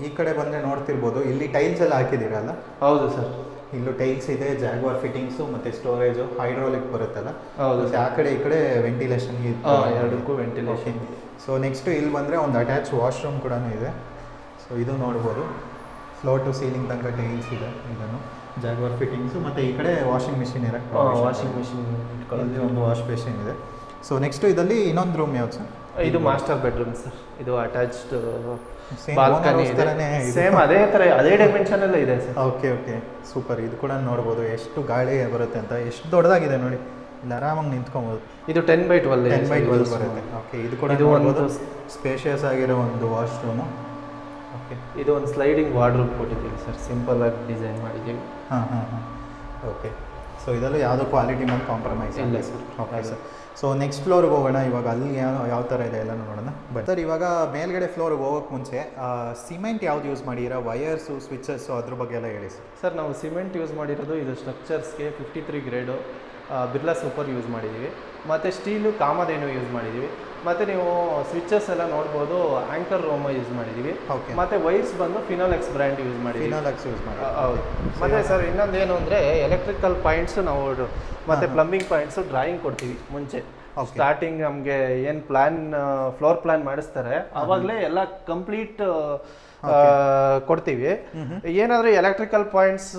[SPEAKER 2] ಈ ಕಡೆ ಬಂದರೆ ನೋಡ್ತಿರ್ಬೋದು ಇಲ್ಲಿ ಟೈಲ್ಸ್ ಎಲ್ಲ ಹಾಕಿದ್ದೀರಲ್ಲ?
[SPEAKER 1] ಹೌದು ಸರ್.
[SPEAKER 2] ಇಲ್ಲೂ ಟೈಲ್ಸ್ ಇದೆ, ಜಾಗ್ವಾರ್ ಫಿಟ್ಟಿಂಗ್ಸು ಮತ್ತು ಸ್ಟೋರೇಜು, ಹೈಡ್ರಾಲಿಕ್ ಬರುತ್ತಲ್ಲ.
[SPEAKER 1] ಹೌದು.
[SPEAKER 2] ಆ ಕಡೆ ಈ ಕಡೆ ವೆಂಟಿಲೇಷನ್ಗೆ
[SPEAKER 1] ಎರಡಕ್ಕೂ ವೆಂಟಿಲೇಷನ್.
[SPEAKER 2] ಸೊ ನೆಕ್ಸ್ಟು ಇಲ್ಲಿ ಬಂದರೆ ಒಂದು ಅಟ್ಯಾಚ್ ವಾಶ್ರೂಮ್ ಕೂಡ ಇದೆ. ಸೊ ಸೊ ಇದು ನೋಡ್ಬೋದು ಫ್ಲೋರ್ ಟು ಸೀಲಿಂಗ್ ತನಕ ಟೈಲ್ಸ್ ಇದೆ. ಇದನ್ನು ಜಾಗ್ವಾರ್ ಫಿಟ್ಟಿಂಗ್ಸು ಮತ್ತು ಈ ಕಡೆ ವಾಷಿಂಗ್ ಮಿಷಿನ್ ಇದೆ.
[SPEAKER 1] ವಾಷಿಂಗ್ ಮಿಷಿನ್
[SPEAKER 2] ಇಲ್ಲಿ ಒಂದು ವಾಶ್ ಬೇಸಿನ್ ಇದೆ. ಸೊ ನೆಕ್ಸ್ಟ್ ಇದರಲ್ಲಿ ಇನ್ನೊಂದು ರೂಮ್ ಯಾವ್ದು ಸರ್?
[SPEAKER 1] ಇದು ಮಾಸ್ಟರ್ ಬೆಡ್ರೂಮ್ ಸರ್. ಇದು ಅಟ್ಯಾಚ್ಡ್
[SPEAKER 2] Same
[SPEAKER 1] ಬಾಲ್ಕನಿ
[SPEAKER 2] owner
[SPEAKER 1] ಇದೆ.
[SPEAKER 2] ಥರನೇ ಇದೆ.
[SPEAKER 1] ಸೇಮ್ ಅದೇ ಥರ ಅದೇ ಡೈಮೆನ್ಷನ್ ಎಲ್ಲ ಇದೆ ಸರ್.
[SPEAKER 2] Okay okay super. ಇದು ಕೂಡ ನೋಡ್ಬೋದು ಎಷ್ಟು ಗಾಳಿ ಬರುತ್ತೆ ಅಂತ. ಎಷ್ಟು ದೊಡ್ಡದಾಗಿದೆ ನೋಡಿ, ಇಲ್ಲಿ ಆರಾಮಾಗಿ ನಿಂತ್ಕೊಬೋದು.
[SPEAKER 1] ಇದು 10x12
[SPEAKER 2] 10x12 ಬರುತ್ತೆ. ಓಕೆ ಇದು ಕೂಡ
[SPEAKER 1] ಇದು ಒಂದು
[SPEAKER 2] ಸ್ಪೇಷಿಯಸ್ ಆಗಿರೋ ಒಂದು ವಾಶ್ರೂಮು. ಓಕೆ
[SPEAKER 1] ಇದು ಒಂದು ಸ್ಲೈಡಿಂಗ್ ವಾರ್ಡ್ರೋಬ್ ಕೊಟ್ಟಿದ್ದೀವಿ ಸರ್, ಸಿಂಪಲ್ ಆಗಿ ಡಿಸೈನ್ ಮಾಡಿದ್ದೀವಿ.
[SPEAKER 2] ಹಾಂ ಓಕೆ. ಸೊ ಇದರಲ್ಲೂ ಯಾವುದೋ ಕ್ವಾಲಿಟಿ ಮೇಲೆ ಕಾಂಪ್ರಮೈಸ್
[SPEAKER 1] ಇಲ್ಲ sir.
[SPEAKER 2] Okay sir. So next ಫ್ಲೋರ್ಗೆ ಹೋಗೋಣ. ಇವಾಗ ಅಲ್ಲಿ ಯಾವ ಥರ ಇದೆ ಎಲ್ಲ ನೋಡೋಣ. ಬಟ್ ಸರ್ ಇವಾಗ ಮೇಲ್ಗಡೆ ಫ್ಲೋರ್ಗೆ ಹೋಗೋಕ್ಕೆ ಮುಂಚೆ ಸಿಮೆಂಟ್ ಯಾವ್ದು ಯೂಸ್ ಮಾಡಿರೋ, ವಯರ್ಸು ಸ್ವಿಚಸ್ಸು ಅದ್ರ ಬಗ್ಗೆ ಎಲ್ಲ ಹೇಳಿ ಸರ್.
[SPEAKER 1] ಸರ್ ನಾವು ಸಿಮೆಂಟ್ ಯೂಸ್ ಮಾಡಿರೋದು ಇದು ಸ್ಟ್ರಕ್ಚರ್ಸ್ಗೆ 53 ಗ್ರೇಡು ಬಿರ್ಲಾ ಸೂಪರ್ ಯೂಸ್ ಮಾಡಿದ್ದೀವಿ. ಮತ್ತು ಸ್ಟೀಲು ಕಾಮಧೇನು ಯೂಸ್ ಮಾಡಿದ್ದೀವಿ. ಮತ್ತು ನೀವು ಸ್ವಿಚಸ್ ಎಲ್ಲ ನೋಡ್ಬೋದು, ಆ್ಯಂಕರ್ ರೋಮ ಯೂಸ್ ಮಾಡಿದ್ದೀವಿ.
[SPEAKER 2] ಓಕೆ.
[SPEAKER 1] ಮತ್ತು ವೈರ್ಸ್ ಬಂದು ಫಿನಾಲೆಕ್ಸ್ ಬ್ರ್ಯಾಂಡ್ ಯೂಸ್ ಮಾಡಿದ್ದೀವಿ.
[SPEAKER 2] ಫಿನಾಲೆಕ್ಸ್ ಯೂಸ್ ಮಾಡಿ.
[SPEAKER 1] ಹೌದು. ಮತ್ತು ಸರ್ ಇನ್ನೊಂದೇನು ಅಂದರೆ ಎಲೆಕ್ಟ್ರಿಕಲ್ ಪಾಯಿಂಟ್ಸು ನಾವು ಮತ್ತು ಪ್ಲಂಬಿಂಗ್ ಪಾಯಿಂಟ್ಸು ಡ್ರಾಯಿಂಗ್ ಕೊಡ್ತೀವಿ ಮುಂಚೆ. ಸ್ಟಾರ್ಟಿಂಗ್ ನಮಗೆ ಏನು ಫ್ಲೋರ್ ಪ್ಲಾನ್ ಮಾಡಿಸ್ತಾರೆ ಆವಾಗಲೇ ಎಲ್ಲ ಕಂಪ್ಲೀಟ್ ಕೊಡ್ತೀವಿ. ಏನಾದರೂ ಎಲೆಕ್ಟ್ರಿಕಲ್ ಪಾಯಿಂಟ್ಸ್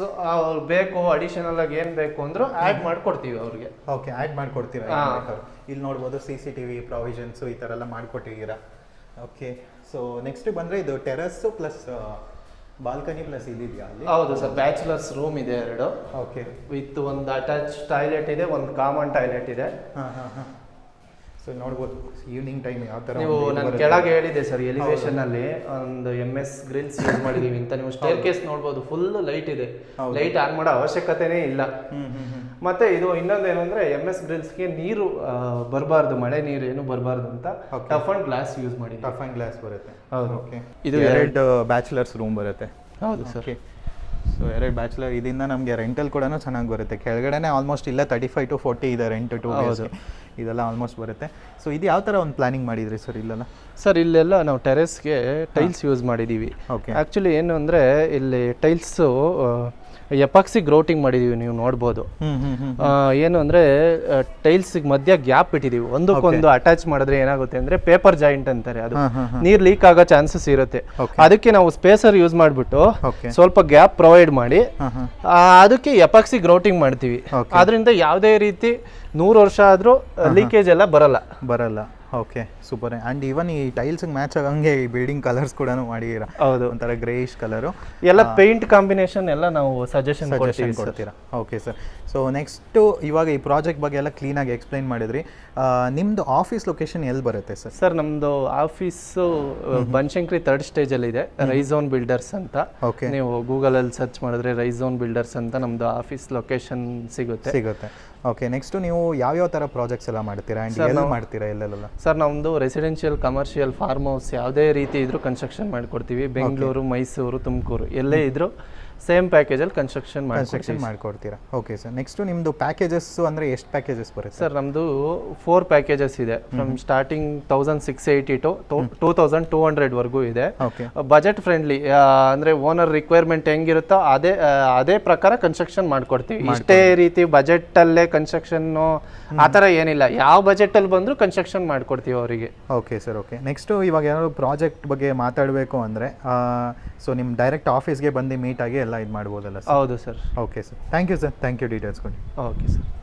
[SPEAKER 1] ಬೇಕು, ಅಡಿಷನಲ್ ಆಗಿ ಏನು ಬೇಕು ಅಂದರೂ ಆ್ಯಡ್ ಮಾಡಿಕೊಡ್ತೀವಿ ಅವ್ರಿಗೆ.
[SPEAKER 2] ಓಕೆ ಆ್ಯಡ್ ಮಾಡಿಕೊಡ್ತೀರಾ? ಇಲ್ಲಿ ನೋಡ್ಬೋದು CCTV ಪ್ರಾವಿಷನ್ಸು ಈ ಥರ ಎಲ್ಲ ಮಾಡಿಕೊಟ್ಟಿದ್ದೀರಾ. ಓಕೆ. ಸೊ ನೆಕ್ಸ್ಟ್ ಬಂದರೆ ಇದು ಟೆರಸ್ಸು ಪ್ಲಸ್ ಬಾಲ್ಕನಿ ಪ್ಲಸ್ ಇದಿದೆಯಾ ಅಲ್ಲಿ?
[SPEAKER 1] ಹೌದು ಸರ್, ಬ್ಯಾಚುಲರ್ಸ್ ರೂಮ್ ಇದೆ 2.
[SPEAKER 2] ಓಕೆ.
[SPEAKER 1] ವಿತ್ ಒಂದು ಅಟ್ಯಾಚ್ ಟಾಯ್ಲೆಟ್ ಇದೆ, ಒಂದು ಕಾಮನ್ ಟಾಯ್ಲೆಟ್ ಇದೆ.
[SPEAKER 2] ಹಾಂ. ಸೊ ನೋಡ್ಬೋದು ಈವ್ನಿಂಗ್ ಟೈಮ್ ಯಾವ ಥರ.
[SPEAKER 1] ನೀವು ನಾನು ಕೆಳಗೆ ಹೇಳಿದೆ ಸರ್, ಎಲಿವೇಶನ್ ಅಲ್ಲಿ ಒಂದು MS ಗ್ರಿಲ್ಸ್ ಯೂಸ್ ಮಾಡಿದೀವಿ ಅಂತ. ನೀವು ಸ್ಟೇರ್ ಕೇಸ್ ನೋಡ್ಬೋದು, ಫುಲ್ ಲೈಟ್ ಇದೆ. ಲೈಟ್ ಆನ್ ಮಾಡೋ ಅವಶ್ಯಕತೆನೇ ಇಲ್ಲ. ಮತ್ತೆ ಇದು ಇನ್ನೊಂದೇನು ಅಂದ್ರೆ MS ಗ್ರಿಲ್ಸ್ಗೆ ನೀರು ಬರಬಾರ್ದು, ಮಳೆ ನೀರು ಏನು ಬರಬಾರ್ದು ಅಂತ ಟಫ್ ಅಂಡ್ ಗ್ಲಾಸ್ ಯೂಸ್ ಮಾಡಿ.
[SPEAKER 2] ಟಫ್ ಅಂಡ್ ಗ್ಲಾಸ್ ಬರುತ್ತೆ.
[SPEAKER 1] ಹೌದು.
[SPEAKER 2] ಓಕೆ.
[SPEAKER 1] ಇದು
[SPEAKER 2] 2 ಬ್ಯಾಚುಲರ್ಸ್ ರೂಮ್ ಬರುತ್ತೆ.
[SPEAKER 1] ಹೌದು ಸರ್.
[SPEAKER 2] ಓಕೆ. So 2 bachelor. ಇದರಿಂದ ನಮಗೆ ರೆಂಟಲ್ ಕೂಡ ಚೆನ್ನಾಗಿ ಬರುತ್ತೆ. ಕೆಳಗಡೆನೇ ಆಲ್ಮೋಸ್ಟ್ ಇಲ್ಲ 35 to 40 ಇದೆ ರೆಂಟ್ 2 BHK. ಇದೆಲ್ಲ ಆಲ್ಮೋಸ್ಟ್ ಬರುತ್ತೆ. ಸೊ ಇದು ಯಾವ ಥರ ಒಂದು ಪ್ಲಾನಿಂಗ್ ಮಾಡಿದ್ರಿ ಸರ್ ಇಲ್ಲೆಲ್ಲ?
[SPEAKER 1] ಸರ್ ಇಲ್ಲೆಲ್ಲ ನಾವು ಟೆರೆಸ್ಗೆ ಟೈಲ್ಸ್ ಯೂಸ್ ಮಾಡಿದ್ದೀವಿ.
[SPEAKER 2] ಓಕೆ.
[SPEAKER 1] ಆ್ಯಕ್ಚುಲಿ ಏನು ಅಂದರೆ ಇಲ್ಲಿ ಟೈಲ್ಸು ಎಪಾಕ್ಸಿ ಗ್ರೌಟಿಂಗ್ ಮಾಡಿದ್ದೀವಿ, ನೀವು ನೋಡ್ಬೋದು. ಏನು ಅಂದರೆ ಟೈಲ್ಸಿಗೆ ಮಧ್ಯ ಗ್ಯಾಪ್ ಇಟ್ಟಿದ್ದೀವಿ, ಒಂದಕ್ಕೊಂದು ಅಟ್ಯಾಚ್ ಮಾಡಿದ್ರೆ ಏನಾಗುತ್ತೆ ಅಂದರೆ ಪೇಪರ್ ಜಾಯಿಂಟ್ ಅಂತಾರೆ, ಅದು ನೀರು ಲೀಕ್ ಆಗೋ ಚಾನ್ಸಸ್ ಇರುತ್ತೆ. ಅದಕ್ಕೆ ನಾವು ಸ್ಪೇಸರ್ ಯೂಸ್ ಮಾಡಿಬಿಟ್ಟು ಸ್ವಲ್ಪ ಗ್ಯಾಪ್ ಪ್ರೊವೈಡ್ ಮಾಡಿ ಅದಕ್ಕೆ ಎಪಾಕ್ಸಿ ಗ್ರೌಟಿಂಗ್ ಮಾಡ್ತೀವಿ. ಅದರಿಂದ ಯಾವುದೇ ರೀತಿ 100 ವರ್ಷ ಆದರೂ ಲೀಕೇಜ್ ಎಲ್ಲ ಬರಲ್ಲ.
[SPEAKER 2] Okay super. ಆ್ಯಂಡ್ ಈವನ್ ಈ ಟೈಲ್ಸ್ಗೆ ಮ್ಯಾಚ್ ಆಗಂಗೆ ಈ ಬಿಲ್ಡಿಂಗ್ ಕಲರ್ಸ್ ಕೂಡ ಮಾಡಿದ್ದೀರಾ.
[SPEAKER 1] ಹೌದು,
[SPEAKER 2] ಒಂಥರ ಗ್ರೇಯಿಶ್ ಕಲರು
[SPEAKER 1] ಎಲ್ಲ ಪೇಂಟ್ ಕಾಂಬಿನೇಷನ್ ಎಲ್ಲ ನಾವು ಸಜೆಷನ್
[SPEAKER 2] ಕೊಡ್ತೀರಾ. Okay sir. ಸೊ ನೆಕ್ಸ್ಟು ಇವಾಗ ಈ ಪ್ರಾಜೆಕ್ಟ್ ಬಗ್ಗೆ ಎಲ್ಲ ಕ್ಲೀನಾಗಿ ಎಕ್ಸ್ಪ್ಲೈನ್ ಮಾಡಿದ್ರಿ. ನಿಮ್ಮದು ಆಫೀಸ್ ಲೊಕೇಶನ್ ಎಲ್ಲಿ ಬರುತ್ತೆ ಸರ್?
[SPEAKER 1] ಸರ್ ನಮ್ಮದು ಆಫೀಸು ಬನಶಂಕರಿ 3rd ಸ್ಟೇಜಲ್ಲಿ ಇದೆ, ರೈಝೋನ್ ಬಿಲ್ಡರ್ಸ್ ಅಂತ.
[SPEAKER 2] ಓಕೆ.
[SPEAKER 1] ನೀವು ಗೂಗಲಲ್ಲಿ ಸರ್ಚ್ ಮಾಡಿದ್ರೆ ರೈಝೋನ್ ಬಿಲ್ಡರ್ಸ್ ಅಂತ ನಮ್ಮದು ಆಫೀಸ್ ಲೊಕೇಶನ್ ಸಿಗುತ್ತೆ.
[SPEAKER 2] ಓಕೆ. ನೆಕ್ಸ್ಟು ನೀವು ಯಾವ್ಯಾವ ಥರ ಪ್ರಾಜೆಕ್ಟ್ಸ್ ಎಲ್ಲ ಮಾಡ್ತೀರಾ ಆ್ಯಂಡ್ ಎಲ್ಲಿ ಮಾಡ್ತೀರಾ ಎಲ್ಲೆಲ್ಲ?
[SPEAKER 1] ಸರ್ ನಮ್ಮದು ರೆಸಿಡೆನ್ಷಿಯಲ್, ಕಮರ್ಷಿಯಲ್, ಫಾರ್ಮ್ ಹೌಸ್ ಯಾವುದೇ ರೀತಿ ಇದ್ರೂ ಕನ್ಸ್ಟ್ರಕ್ಷನ್ ಮಾಡಿಕೊಡ್ತೀವಿ. ಬೆಂಗಳೂರು, ಮೈಸೂರು, ತುಮಕೂರು ಎಲ್ಲೇ ಇದ್ರೂ ಸೇಮ್ ಪ್ಯಾಕೇಜಲ್ಲಿ ಕನ್ಸ್ಟ್ರಕ್ಷನ್
[SPEAKER 2] ಮಾಡಿಕೊಡ್ತೀರಾ. Okay sir. ನೆಕ್ಸ್ಟು ನಿಮ್ಮದು ಪ್ಯಾಕೇಜಸ್ಸು ಅಂದರೆ ಎಷ್ಟು ಪ್ಯಾಕೇಜಸ್ ಬರುತ್ತೆ
[SPEAKER 1] ಸರ್? ನಮ್ಮದು 4 ಪ್ಯಾಕೇಜಸ್ ಇದೆ. ಫ್ರಮ್ ಸ್ಟಾರ್ಟಿಂಗ್ 1680 to 2200 ಇದೆ. ಬಜೆಟ್ ಫ್ರೆಂಡ್ಲಿ, ಅಂದರೆ ಓನರ್ ರಿಕ್ವೈರ್ಮೆಂಟ್ ಹೆಂಗಿರುತ್ತೋ ಅದೇ ಪ್ರಕಾರ ಕನ್ಸ್ಟ್ರಕ್ಷನ್ ಮಾಡಿಕೊಡ್ತೀವಿ. ಇಷ್ಟೇ ರೀತಿ ಬಜೆಟಲ್ಲೇ ಕನ್ಸ್ಟ್ರಕ್ಷನ್ನು ಆ ಥರ ಏನಿಲ್ಲ, ಯಾವ ಬಜೆಟಲ್ಲಿ ಬಂದರೂ ಕನ್ಸ್ಟ್ರಕ್ಷನ್ ಮಾಡಿಕೊಡ್ತೀವಿ ಅವರಿಗೆ.
[SPEAKER 2] Okay sir. ಓಕೆ. ನೆಕ್ಸ್ಟು ಇವಾಗ ಏನಾದ್ರು ಪ್ರಾಜೆಕ್ಟ್ ಬಗ್ಗೆ ಮಾತಾಡಬೇಕು ಅಂದರೆ ಸೊ ನಿಮ್ಮ ಡೈರೆಕ್ಟ್ ಆಫೀಸ್ಗೆ ಬಂದು ಮೀಟ್ ಆಗಿ ಎಲ್ಲ ಇದು ಮಾಡ್ಬೋದಲ್ಲ ಸರ್?
[SPEAKER 1] ಹೌದು sir.
[SPEAKER 2] Okay sir. Thank you sir. Thank you details ಕೊಡಿ.
[SPEAKER 1] Okay sir.